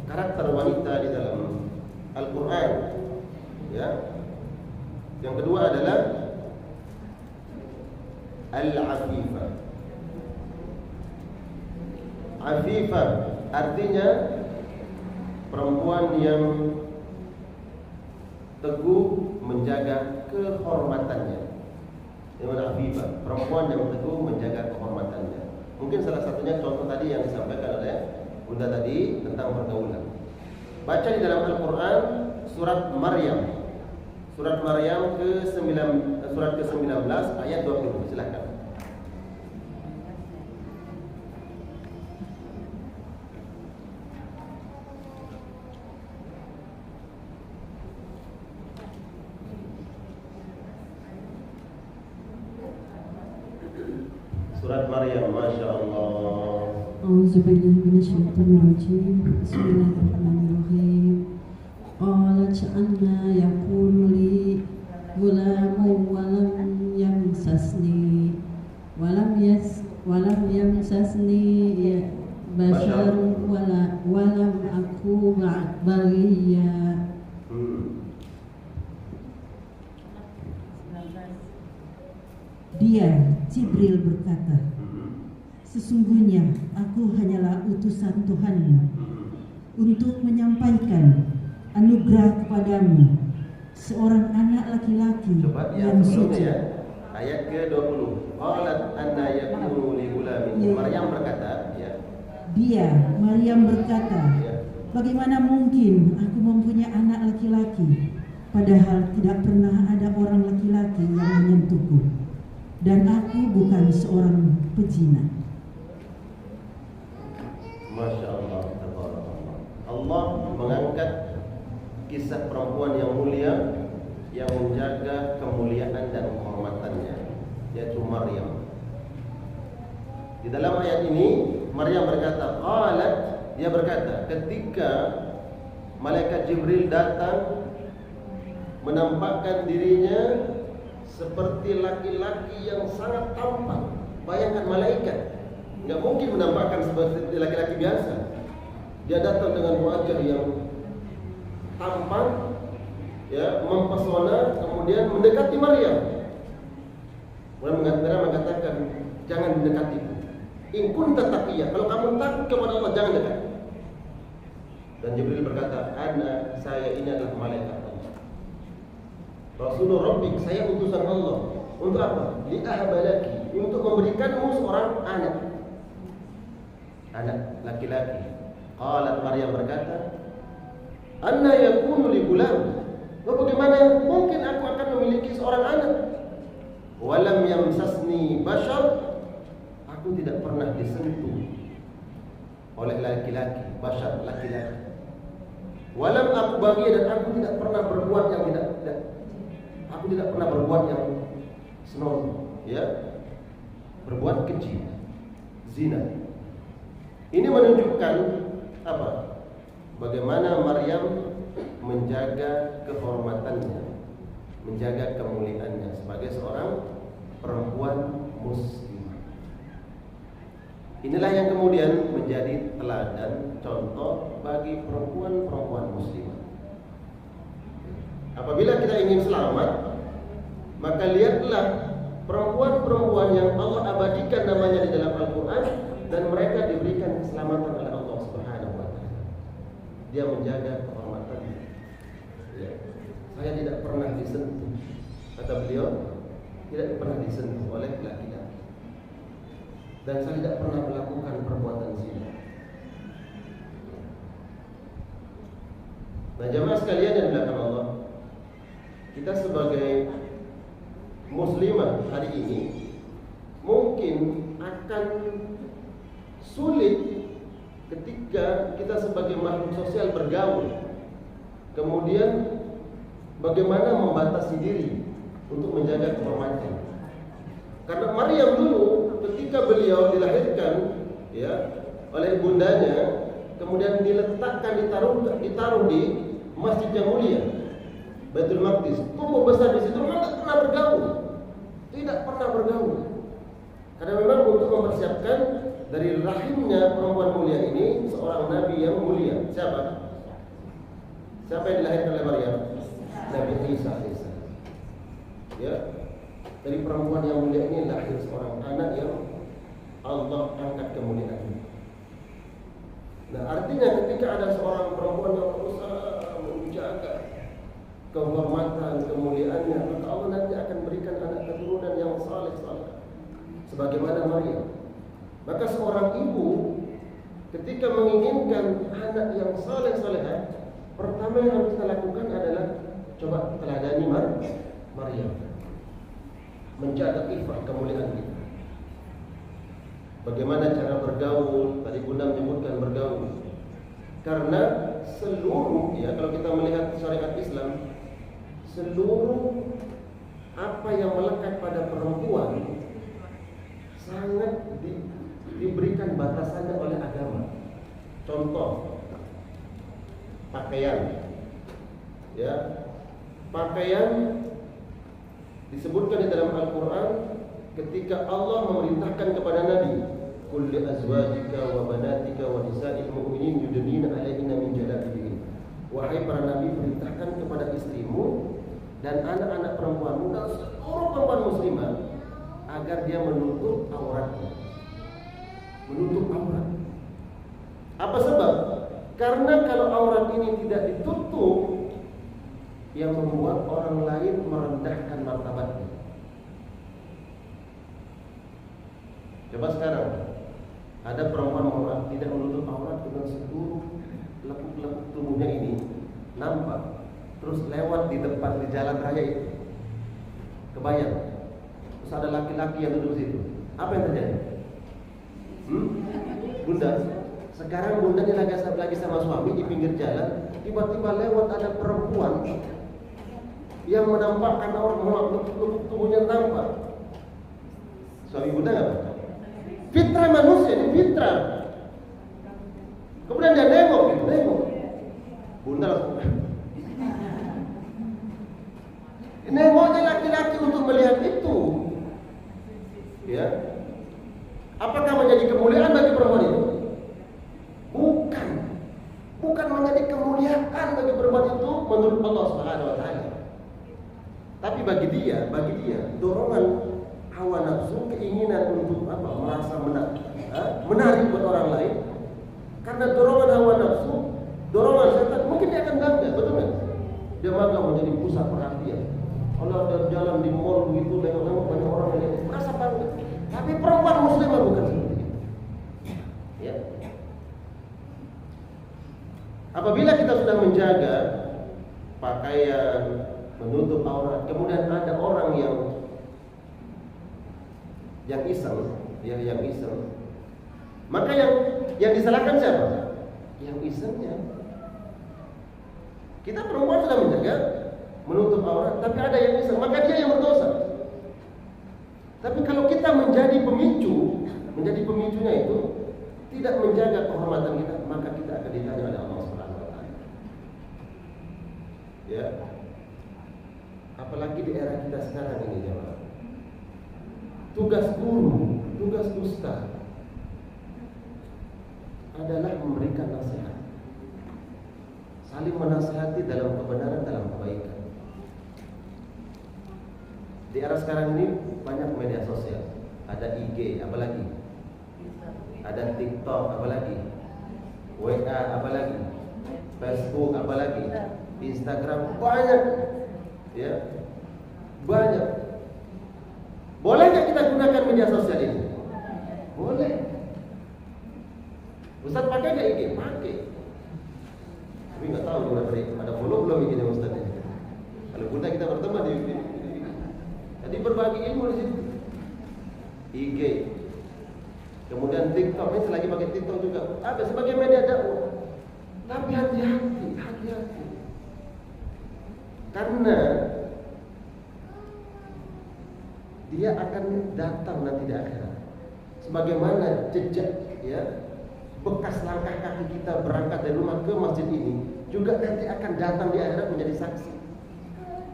karakter wanita di dalam Al-Quran. Ya. Yang kedua adalah Al-Afifah. Afifah artinya perempuan yang teguh menjaga kehormatannya. Yang Afifah, perempuan yang teguh menjaga kehormatannya. Mungkin salah satunya contoh tadi yang disampaikan oleh Bunda tadi tentang pergaulan. Baca di dalam Al-Quran surat Maryam. Surat Maryam surat ke-19 ayat 20. Silakan. Surat Maryam, Masya Allah. A'udzubillahi minasyaitonirrajim. Bismillahirrahmanirrahim. Qalat anna yakunu li ghulamun wa lam yamsasni basharun wa lam aku baghiya. Dia, Jibril berkata, sesungguhnya aku hanyalah utusan Tuhanmu untuk menyampaikan anugerah kepadamu seorang anak laki-laki yang suci. Ya. Ayat ke-20. Qalat anna yakunu li ghulamin. Maryam berkata, ya. Dia, Maryam berkata, Ya. bagaimana mungkin aku mempunyai anak laki-laki padahal tidak pernah ada orang laki-laki yang menyentuhku dan aku bukan seorang pezina. Masya Allah, Allah mengangkat kisah perempuan yang mulia yang menjaga kemuliaan dan kehormatannya, yaitu Maryam. Di dalam ayat ini Maryam berkata, qalat, dia berkata ketika malaikat Jibril datang menampakkan dirinya seperti laki-laki yang sangat tampan. Bayangkan malaikat, nggak mungkin menampakkan seperti laki-laki biasa. Dia datang dengan wajah yang tampan, ya, mempesona, kemudian mendekati Maryam. Kemudian mengatakan, jangan mendekatiku. In kunta taqiyya, kalau kamu takut kepada Allah, jangan dekat. Dan Jibril berkata, saya ini adalah malaikat Allah. Rasulullah Rabbik, saya utusan Allah. Untuk apa? Li'ahabalaki, untuk memberikanmu seorang anak laki-laki. Qalat Maryam berkata, "Anna yakunu li gulam?" Bagaimana mungkin aku akan memiliki seorang anak? Walam yamsasni bashar, aku tidak pernah disentuh oleh laki-laki, bashar laki-laki. Walam aku bagi, dan aku tidak pernah berbuat yang aku tidak pernah berbuat yang senonoh, ya, berbuat keji, zina. Ini menunjukkan apa? Bagaimana Maryam menjaga kehormatannya, menjaga kemuliaannya sebagai seorang perempuan muslimah. Inilah yang kemudian menjadi teladan contoh bagi perempuan-perempuan muslimah. Apabila kita ingin selamat, maka lihatlah perempuan-perempuan yang Allah abadikan namanya di dalam Al-Quran, dan mereka diberikan keselamatan oleh Allah Subhanahu wa Ta'ala. Dia menjaga kehormatannya. Ya. Saya tidak pernah disentuh, kata beliau, tidak pernah disentuh oleh laki-laki, dan saya tidak pernah melakukan perbuatan zina. Nah, jemaah sekalian yang dimuliakan Allah, kita sebagai muslimah hari ini mungkin akan sulit ketika kita sebagai makhluk sosial bergaul. Kemudian bagaimana membatasi diri untuk menjaga kehormatan. Karena Maryam dulu ketika beliau dilahirkan, ya, oleh bundanya, kemudian diletakkan, ditaruh di masjid yang mulia, Baitul Maqdis, tumbuh besar di situ, memang tidak pernah bergaul, tidak pernah bergaul. Karena memang untuk mempersiapkan dari rahimnya perempuan mulia ini seorang nabi yang mulia. Siapa? Siapa yang dilahirkan oleh Maryam? Nabi Isa alaihissalam. Ya, dari perempuan yang mulia ini lahir seorang anak yang Allah angkat kemuliaannya. Nah, artinya ketika ada seorang perempuan yang berusaha menjaga kehormatan, kemuliaannya, maka Allah nanti akan berikan anak keturunan yang saleh, sebagaimana Maryam. Maka seorang ibu ketika menginginkan anak yang saleh-salehah, pertama yang harus kita lakukan adalah coba teladani Maryam, menjaga iffah kemuliaan kita. Bagaimana cara bergaul? Tadi Bunda menyebutkan bergaul. Karena seluruh, ya, kalau kita melihat syariat Islam, seluruh apa yang melekat pada perempuan sangat diberikan batasannya oleh agama. Contoh, pakaian. Ya, pakaian disebutkan di dalam Al-Quran ketika Allah memerintahkan kepada Nabi, "Qul li azwajika wa banatika wa nisa'il mu'minin yudnina 'alaihinna min jalabibihin." Wahai para nabi, perintahkan kepada istrimu dan anak-anak perempuanmu dan seluruh perempuan muslimah agar dia menutup auratnya. Menutup aurat. Apa sebab? Karena kalau aurat ini tidak ditutup, yang membuat orang lain merendahkan martabatnya. Coba sekarang ada perempuan tidak menutup aurat dengan seluruh lekuk-lekuk tubuhnya ini nampak, terus lewat di depan di jalan raya itu, kebayang, terus ada laki-laki yang duduk situ, apa yang terjadi? Bunda, sekarang bunda ini lagi sama suami di pinggir jalan, tiba-tiba lewat ada perempuan yang menampakkan aurat, lekuk tubuhnya nampak. Suami bunda nggak? Fitrah manusia ini fitrah. Kemudian dia nengok. Bunda langsung. Nengoknya laki-laki untuk melihat itu. Ya. Apakah menjadi kemuliaan bagi perempuan itu? Bukan. Bukan menjadi kemuliaan bagi perempuan itu menurut Allah Subhanahu wa Ta'ala. Tapi bagi dia dorongan hawa nafsu, keinginan untuk merasa menarik buat orang lain. Karena dorongan hawa nafsu, dorongan setan, mungkin dia akan bangga, betul kan? Dia bangga menjadi pusat perhatian. Kalau ada jalan di mall begitu, nengok-nengok banyak orang yang merasa bangga. Tapi perempuan muslimah bukan seperti itu. Ya. Apabila kita sudah menjaga pakaian, menutup aurat, kemudian ada orang yang iseng, yang iseng, maka yang disalahkan siapa? Yang isengnya. Kita perempuan sudah menjaga, menutup aurat, tapi ada yang iseng, maka dia yang berdosa. Tapi kalau kita menjadi pemicunya itu tidak menjaga kehormatan kita, maka kita akan ditanya oleh Allah Subhanahu wa taala. Ya. Apalagi di era kita sekarang ini, jemaah. Tugas guru, tugas ustaz adalah memberikan nasihat. Saling menasihati dalam kebenaran, dalam kebaikan. Di era sekarang ini banyak media sosial. Ada IG, apalagi? Ada TikTok, apalagi? WA, apalagi? Facebook, apalagi? Instagram, banyak. Ya, banyak. Boleh nggak kita gunakan media sosial ini? Boleh. Ustaz pakai nggak IG? Pakai. Tapi nggak tahu ada follow belum IG-nya Ustaz ini. Kalau kita berteman di jadi berbagi ilmu di situ. IG. Kemudian TikTok, ini selagi pakai TikTok juga. Ada sebagai media dakwah. Tapi hati-hati. Karena dia akan datang nanti di akhirat. Sebagaimana jejak, ya, bekas langkah kaki kita berangkat dari rumah ke masjid ini juga nanti akan datang di akhirat menjadi saksi.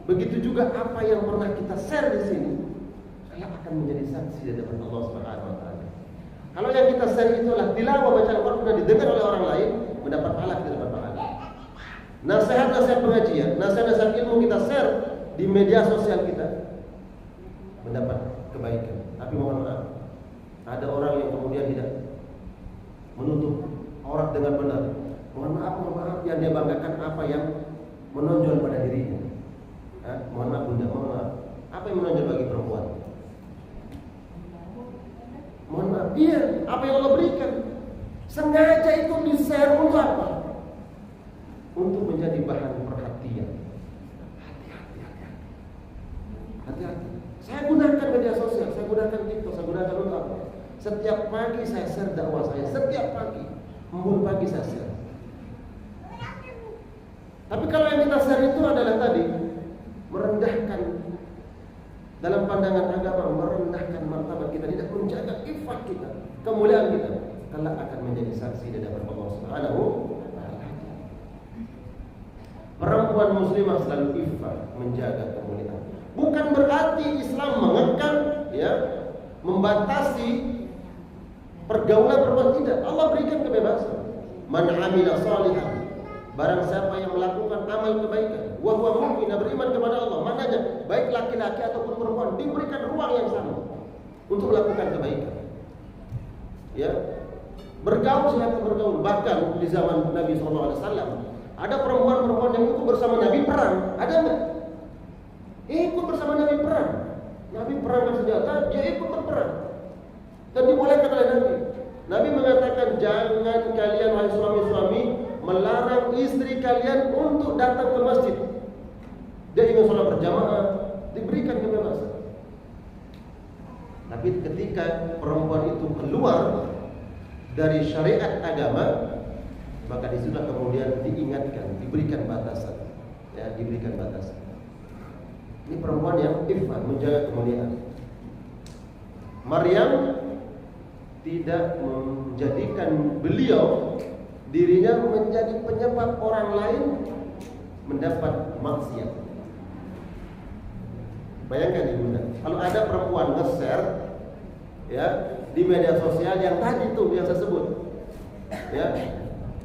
Begitu juga apa yang pernah kita share di sini akan menjadi saksi di hadapan Allah Subhanahu wa taala. Kalau yang kita share itulah tilawah bacaan Al-Qur'an dan didengar oleh orang lain, mendapat pahala, kita dapat pahala. Nasihat-nasihat pengajian, nasihat-nasihat ilmu kita share di media sosial kita, mendapat kebaikan. Tapi mohon maaf, ada orang yang kemudian tidak menutup aurat dengan benar. Mohon maaf, yang dia banggakan apa yang menonjol pada dirinya. Mohon maaf bunda, mohon maaf. Apa yang menonjol bagi perempuan? Mohon maaf, iya, apa yang Allah berikan. Sengaja itu di-share untuk apa? Untuk menjadi bahan perhatian. Hati-hati. Saya gunakan media sosial, saya gunakan TikTok, saya gunakan untuk apa? Setiap pagi saya share dakwah saya, setiap pagi, embun pagi saya share. Tapi kalau yang kita share itu adalah tadi merendahkan dalam pandangan agama, merendahkan martabat kita, tidak menjaga iffah kita, kemuliaan kita, kelak akan menjadi saksi di hadapan Allah Subhanahu wa taala. Perempuan muslimah selalu iffah, menjaga kemuliaan. Bukan berarti Islam mengekang, ya, membatasi pergaulan perempuan, tidak. Allah berikan kebebasan. Man 'amila shalihan, barang siapa yang melakukan amal kebaikan, wa huwa mu'min, beriman kepada Allah, mananya baik laki-laki ataupun perempuan, diberikan ruang yang sama untuk melakukan kebaikan. Ya. Bergaul, silakan bergaul. Bahkan di zaman Nabi SAW ada perempuan-perempuan yang ikut bersama Nabi perang. Ada enggak? Ikut bersama Nabi perang. Nabi perangkan senjata, dia ikut berperang. Dan dibolehkan oleh Nabi. Nabi mengatakan, jangan kalian wahai suami-suami melarang istri kalian untuk datang ke masjid. Dia ingin sholat berjamaah, diberikan kebebasan. Tapi ketika perempuan itu keluar dari syariat agama, maka disitulah kemudian diingatkan, diberikan batasan, ya, diberikan batasan. Ini perempuan yang iffah, menjaga kemuliaan. Maryam tidak menjadikan beliau dirinya menjadi penyebab orang lain mendapat maksiat. Bayangkan Ibunda, kalau ada perempuan nge-share, ya, di media sosial yang tadi tuh yang saya sebut, ya,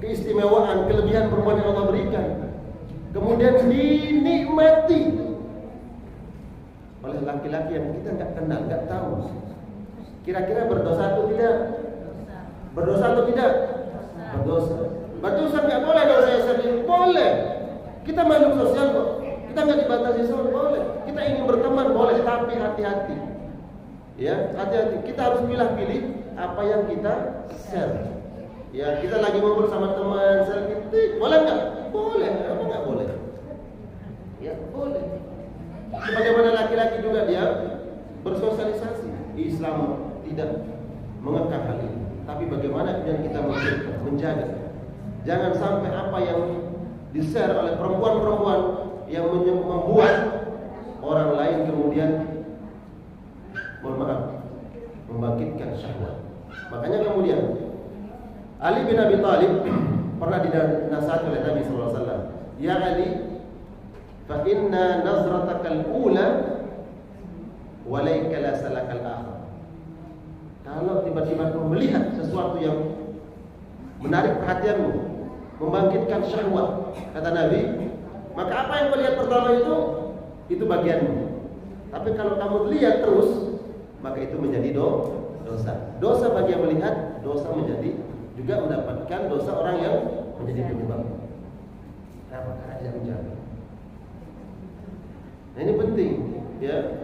keistimewaan, kelebihan perempuan yang Allah berikan, kemudian dinikmati oleh laki-laki yang kita nggak kenal, nggak tahu, kira-kira berdosa atau tidak? Berdosa atau tidak? Berdosa. Berdosa nggak boleh kalau saya sendiri. Boleh. Kita makhluk sosial kok. Kita nggak dibatasi sosial, boleh. Kita ingin berteman, boleh. Tapi hati-hati. Ya, hati-hati. Kita harus pilih-pilih apa yang kita share. Ya, kita lagi ngobrol sama teman, selfie, boleh nggak? Boleh, apa nggak boleh? Ya, boleh. Sebagaimana laki-laki juga dia bersosialisasi. Islam tidak mengekang hal ini. Tapi bagaimana kemudian kita menjaga? Jangan sampai apa yang di-share oleh perempuan-perempuan yang membuat orang lain kemudian, mohon maaf, membangkitkan syahwat. Makanya kemudian Ali bin Abi Thalib pernah dinasihati oleh Nabi SAW. Ya Ali, fa inna nazratakal ula walaika la salakal akhir. Kalau tiba-tiba kau melihat sesuatu yang menarik perhatianmu, membangkitkan syahwat, kata Nabi, maka apa yang kau lihat pertama itu bagianmu. Tapi kalau kamu lihat terus, maka itu menjadi dosa. Dosa bagi yang melihat, dosa menjadi juga mendapatkan dosa orang yang menjadi penyebab. Apakah tidak menjaga? Nah, ini penting, ya.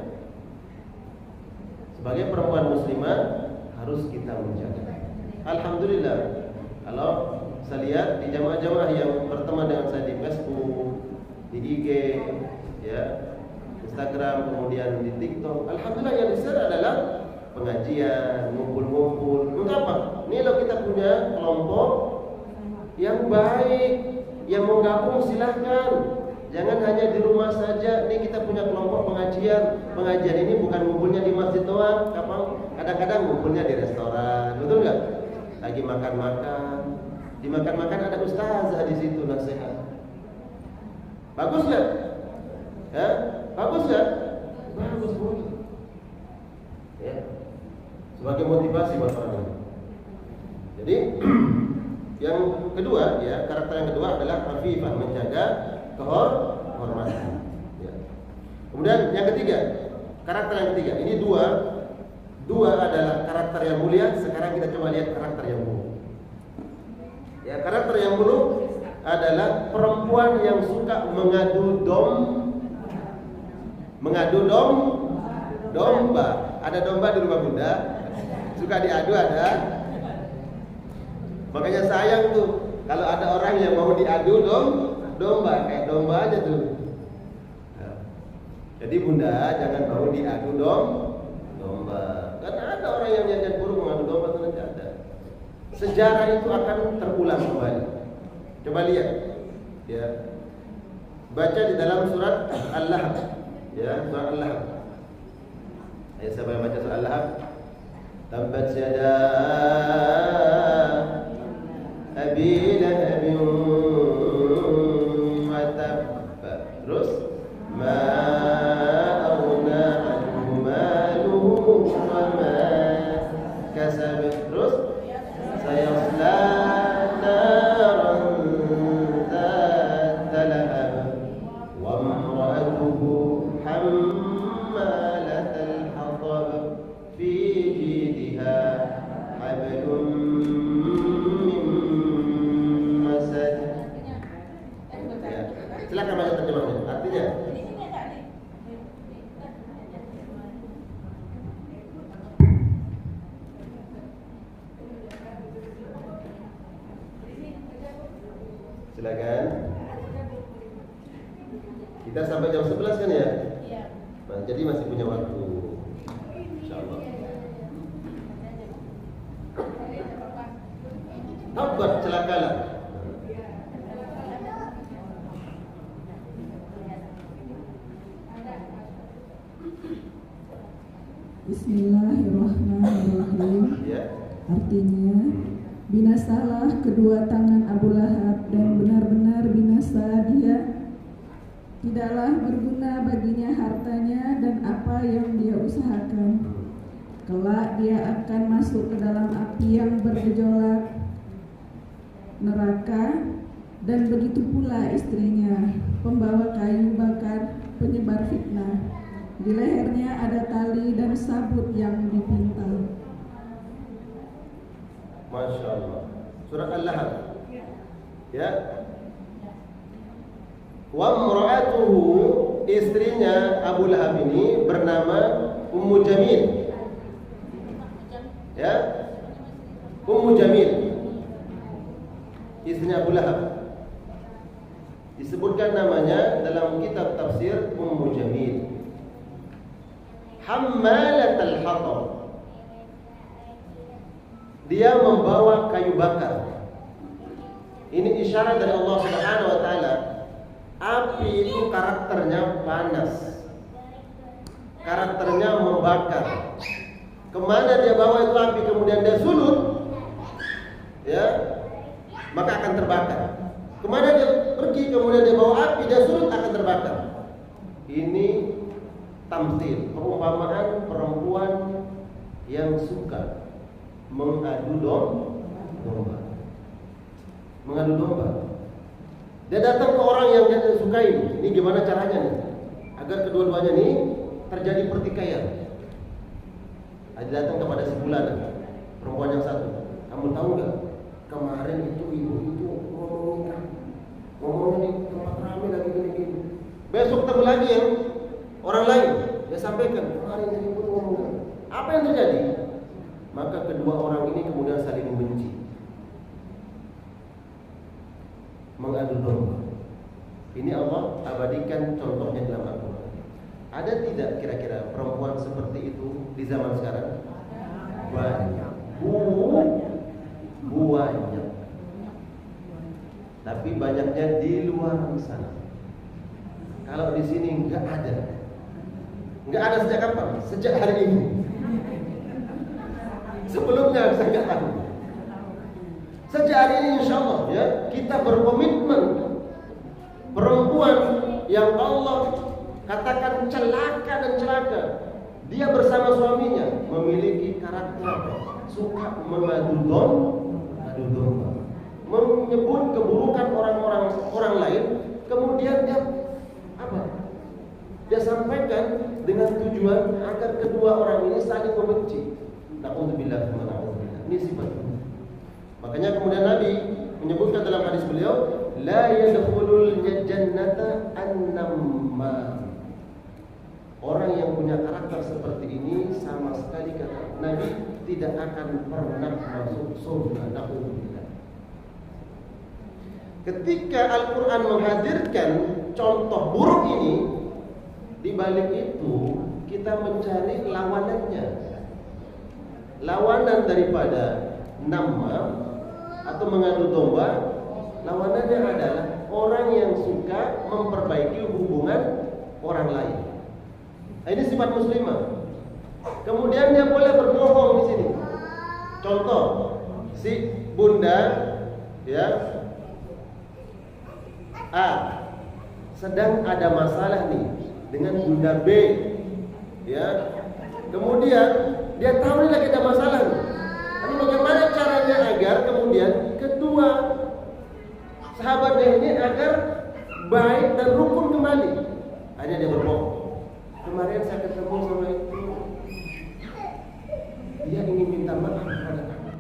Sebagai perempuan muslimah harus kita menjaga. Alhamdulillah, kalau saya lihat di jamaah-jamaah yang berteman dengan saya di Facebook, di IG, ya, Instagram, kemudian di TikTok, alhamdulillah yang di-share adalah pengajian, ngumpul-ngumpul. Untuk apa? Ini loh kita punya kelompok yang baik, yang mau gabung silahkan. Jangan hanya di rumah saja. Ini kita punya kelompok pengajian. Pengajian ini bukan ngumpulnya di masjid doang. Kadang-kadang ngumpulnya di restoran, betul nggak? Lagi makan-makan, di makan-makan ada ustazah di situ nasihat. Bagus nggak? Ya, bagus nggak? Bagus boleh. Ya, sebagai motivasi buat orang lain. Jadi yang kedua, ya, karakter yang kedua adalah afifah, menjaga kehormatan. Ya. Kemudian yang ketiga, karakter yang ketiga. Ini dua adalah karakter yang mulia. Sekarang kita coba lihat karakter yang buruk. Ya, karakter yang buruk adalah perempuan yang suka mengadu domba. Ada domba di rumah bunda, suka diadu ada. Makanya sayang tuh kalau ada orang yang mau diadu domba, kayak domba aja tuh. Nah, jadi bunda jangan mau diadu domba. Karena ada orang yang niatnya buruk mengadu domba itu nanti ada. Sejarah itu akan terulang kembali. Coba lihat, ya. Baca di dalam surat Al-Lahab, ya, surat Al-Lahab. Ayat siapa yang baca surat Al-Lahab? Tabbat yada Abi Lahabin wa tabb. Terus ma aghna anhu maluhu wa ma kasab. Terus sayasla naran dzat lahab wa imra'atuhu hammalatal hatab fi jidha hablum min masad. Ya, silakan baca terjemahnya. Artinya silakan. Kita sampai jam 11 kan ya? Iya. Nah, jadi masih punya waktu. Insyaallah. Tabbat celakalah. Bismillahirrahmanirrahim. Ya. Artinya, binasalah kedua tangan Abu Lahab dan benar-benar binasa dia. Tidaklah berguna baginya hartanya dan apa yang dia usahakan. Kelak dia akan masuk ke dalam api yang bergejolak, neraka, dan begitu pula istrinya, pembawa kayu bakar, penyebar fitnah. Di lehernya ada tali dan sabut yang dipintal. Masya Allah. Surat Al-Lahab. Ya. Wa imra'atuhu, istrinya Abu Lahab ini bernama Ummu Jamil. Ya. Ummu Jamil. istrinya Abu Lahab. Disebutkan namanya dalam kitab tafsir Ummu Jamil. Hammalatul hatab. Dia membawa kayu bakar. Ini isyarat dari Allah Subhanahu wa taala. Api itu karakternya panas. Karakternya membakar. Kemana dia bawa itu api kemudian dia sulut, ya, maka akan terbakar. Kemana dia pergi kemudian dia bawa api, dia sulut, akan terbakar. Ini tamtsil, perumpamaan perempuan yang suka mengadu domba. Mengadu domba. Dia datang ke orang yang dia sukai. Ini gimana caranya nih? Agar kedua-duanya nih terjadi pertikaian. Dia datang kepada si fulan, perempuan yang satu. Kamu tahu nggak? Kemarin itu ibu itu ngomongnya di tempat ramai lagi gini. Besok ketemu lagi yang orang lain. Dia sampaikan kemarin ibu ngomong. Apa yang terjadi? Maka kedua orang ini kemudian saling membenci, mengadu domba. Ini Allah abadikan contohnya dalam Al-Quran. Ada tidak kira-kira perempuan seperti itu di zaman sekarang? Banyak. Banyak. Tapi banyaknya di luar sana. Kalau di sini nggak ada. Nggak ada sejak kapan? Sejak hari ini. Sebelumnya saya nggak tahu. Sejak hari ini insya Allah ya, kita berkomitmen. Perempuan yang Allah katakan celaka dan celaka, dia bersama suaminya memiliki karakter suka mengadu domba, menyebut keburukan orang lain, kemudian dia apa? Dia sampaikan dengan tujuan agar kedua orang ini saling membenci. Na'udzubillah. Ini sifat. Makanya kemudian Nabi menyebutkan dalam hadis beliau, la yadkhulul jannata an-namma. Orang yang punya karakter seperti ini sama sekali kata Nabi tidak akan pernah masuk surga. Na'udzubillah. Ketika Al-Quran menghadirkan contoh buruk ini, di balik itu kita mencari lawanannya. Lawanan daripada nama atau mengadu domba, lawanannya adalah orang yang suka memperbaiki hubungan orang lain. Nah, ini sifat muslimah. Kemudian dia boleh berbohong di sini. Contoh, si bunda ya A sedang ada masalah nih dengan bunda B, ya. Kemudian dia tahu ini lagi ada masalah nih. Tapi bagaimana caranya agar kemudian kedua sahabat ini agar baik dan rukun kembali? Hanya dia berbohong. Kemarin saya ketemu sama itu, dia ingin minta maaf kepada kamu.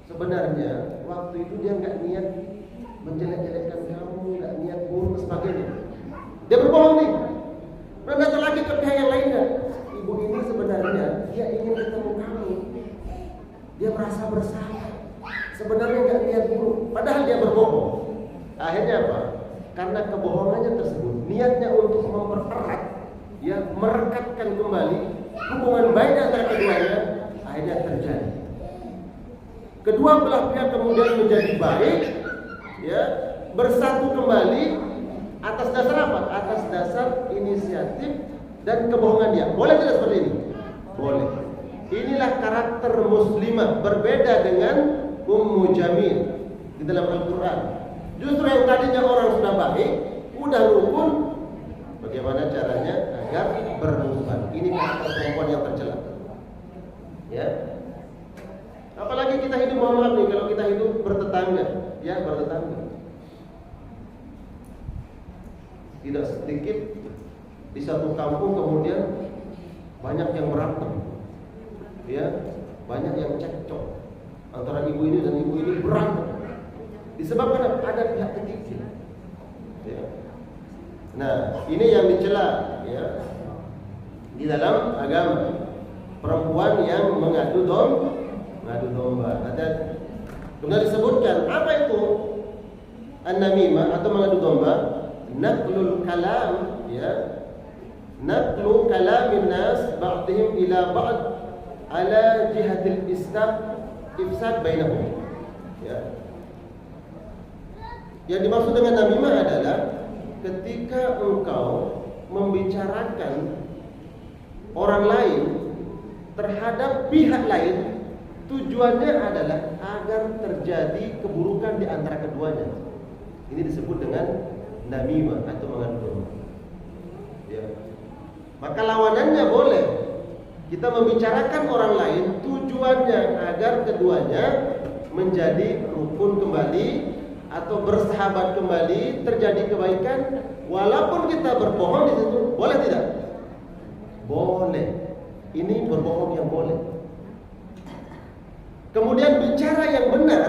Sebenarnya waktu itu dia nggak niat menjelek-jelekkan kamu, nggak niat buruk sebagainya. Dia berbohong nih. Dan datang lagi ke pihak yang lainnya. Ibu ini sebenarnya dia ingin ketemu kamu. Dia merasa bersalah. Sebenarnya nggak niat buruk, padahal dia berbohong. Akhirnya apa? Karena kebohongannya tersebut, niatnya untuk mempererat, ya, merekatkan kembali hubungan baik antara keduanya, akhirnya terjadi. Kedua belah pihak kemudian menjadi baik, ya, bersatu kembali atas dasar apa? Atas dasar inisiatif dan kebohongan dia. Boleh tidak seperti ini? Boleh. Inilah karakter muslimah, berbeda dengan Ummu Jamil di dalam Al-Quran. Justru yang tadinya orang sudah baik, udah rukun, bagaimana caranya agar bermusuhan. Ini karakter perempuan yang tercela. Ya. Apalagi kita hidup, mohon maaf nih, kalau kita hidup bertetangga, ya, bertetangga. Tidak sedikit di satu kampung kemudian banyak yang berantem, ya, banyak yang cekcok antara ibu ini dan ibu ini, berantem disebabkan ada pihak ketiga, ya. Nah, ini yang dicela, ya, di dalam agama, perempuan yang mengadu domba. Ada Kemudian disebutkan apa itu an-namimah atau mengadu domba? Naqlul kalam, ya. Naqlu kalamin nas ba'dihim ila ba'd ala jihatil ifsad bainahum. Ya. Yang dimaksud dengan namimah adalah ketika engkau membicarakan orang lain terhadap pihak lain, tujuannya adalah agar terjadi keburukan di antara keduanya. Ini disebut dengan namimah atau mengadu domba. Ya. Maka lawanannya boleh kita membicarakan orang lain, tujuannya agar keduanya menjadi rukun kembali atau bersahabat kembali, terjadi kebaikan, walaupun kita berbohong di situ, boleh tidak? Boleh. Ini berbohong yang boleh. Kemudian bicara yang benar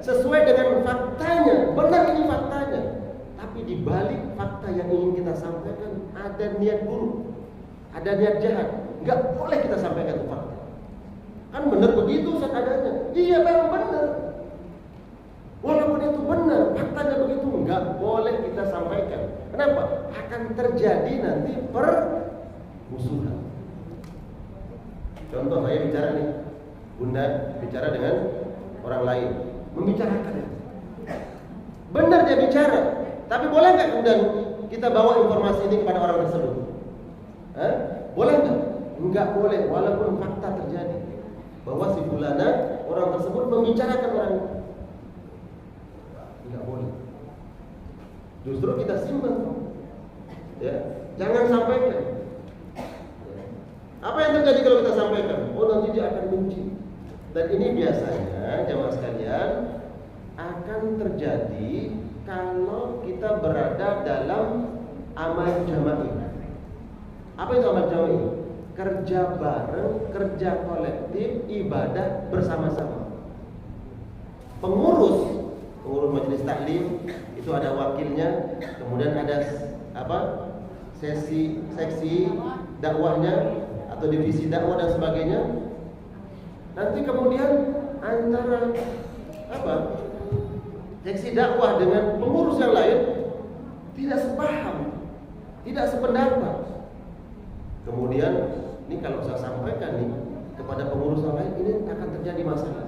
sesuai dengan faktanya, benar ini faktanya. Tapi di balik fakta yang ingin kita sampaikan ada niat buruk, ada niat jahat. Enggak boleh kita sampaikan itu fakta. Kan benar begitu Ustaz adanya. Iya memang benar. Walaupun itu benar, faktanya begitu, enggak boleh kita sampaikan. Kenapa? Akan terjadi nanti permusuhan. Contoh saya bicara nih, Bunda bicara dengan orang lain, membicarakan. Benar dia bicara, tapi boleh nggak kemudian kita bawa informasi ini kepada orang tersebut? Boleh nggak? Enggak boleh, walaupun fakta terjadi bahwa si fulana orang tersebut membicarakan orang. Enggak boleh. Justru kita simpan, ya, jangan sampaikan. Apa yang terjadi kalau kita sampaikan? Oh, nanti dia akan benci. Dan ini biasanya jamaah sekalian akan terjadi kalau kita berada dalam amal jama'i. Apa itu amal jama'i? Kerja bareng, kerja kolektif, ibadah bersama-sama. Pengurus majelis taklim itu ada wakilnya, kemudian ada seksi dakwahnya atau divisi dakwah dan sebagainya. Nanti kemudian antara seksi dakwah dengan pengurus yang lain tidak sepaham, tidak sependapat. Kemudian ini kalau saya sampaikan nih kepada pengurus yang lain, ini akan terjadi masalah.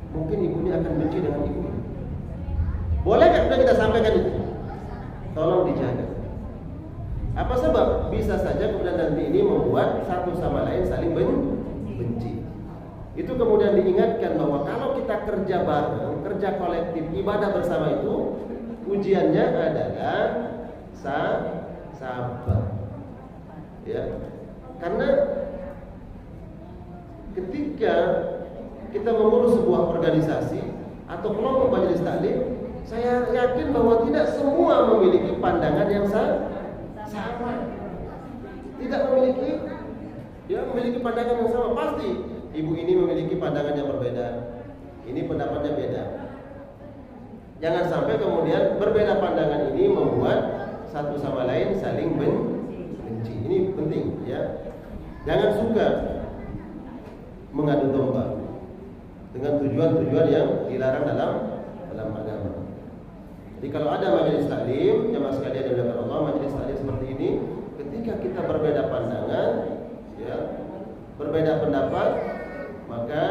Mungkin ibu ini akan benci dengan ibu. Boleh nggak kita sampaikan itu? Tolong dijaga. Apa sebab? Bisa saja kemudian nanti ini membuat satu sama lain saling benci. Itu kemudian diingatkan bahwa kalau kita kerja bareng, kerja kolektif, ibadah bersama itu, ujiannya adalah sabar. Ya. Karena ketika kita mengurus sebuah organisasi atau kelompok majelis taklim, saya yakin bahwa tidak semua memiliki pandangan yang sama. Tidak memiliki pandangan yang sama. Pasti ibu ini memiliki pandangan yang berbeda. Ini pendapatnya beda. Jangan sampai kemudian berbeda pandangan ini membuat satu sama lain saling benci. Ini penting, ya. Jangan suka mengadu domba dengan tujuan-tujuan yang dilarang dalam agama. Jadi kalau ada majelis taklim, jemaah sekalian yang dimuliakan Allah, majelis taklim seperti ini, ketika kita berbeda pandangan, ya, berbeda pendapat, maka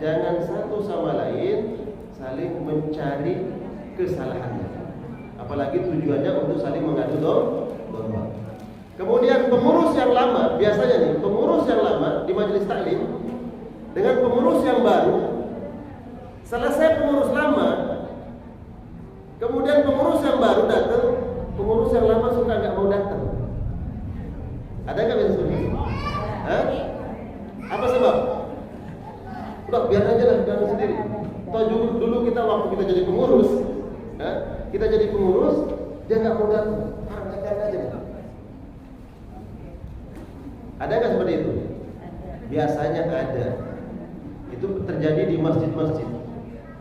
jangan satu sama lain saling mencari kesalahannya. Apalagi tujuannya untuk saling mengadu domba. Kemudian pengurus yang lama, biasanya nih, pengurus yang lama di majelis taklim dengan pengurus yang baru, selesai pengurus lama, kemudian pengurus yang baru datang, pengurus yang lama suka nggak mau datang. Ada nggak yang seperti itu? Apa sebab? Udah biar aja lah, jangan sendiri. Toh dulu kita waktu kita jadi pengurus, dia nggak mau datang, jangan aja. Ada nggak seperti itu? Biasanya ada. Itu terjadi di masjid-masjid.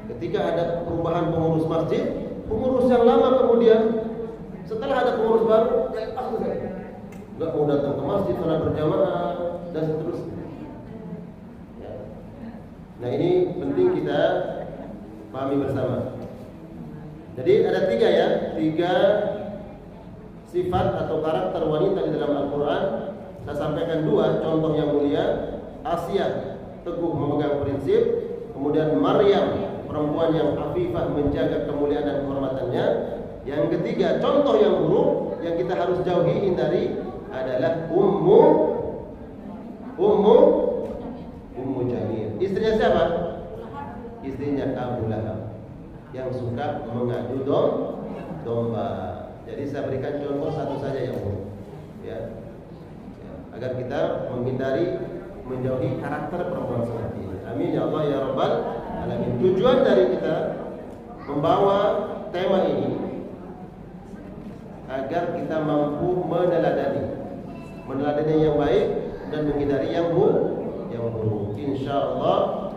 Ketika ada perubahan pengurus masjid, pengurus yang lama kemudian setelah ada pengurus baru, dia lepas juga. Nggak mau datang ke masjid, salat berjamaah dan seterusnya. Ya. Nah ini penting kita pahami bersama. Jadi ada 3 ya, 3 sifat atau karakter wanita di dalam Al-Quran. Saya sampaikan 2 contoh yang mulia. Asia, teguh memegang prinsip. Kemudian Maryam, perempuan yang afifah, menjaga kemuliaan dan kehormatannya. Yang ketiga, contoh yang buruk yang kita harus jauhi, hindari adalah Ummu Jamil. Istrinya siapa? Istrinya Abu Lahab, yang suka mengadu domba. Jadi saya berikan contoh satu saja yang buruk, ya, agar kita menghindari, menjauhi karakter perempuan seperti ini. Amin ya Allah ya Rabbal Alamin. Tujuan dari kita membawa tema ini agar kita mampu meneladani yang baik dan menghindari yang buruk. Insya Allah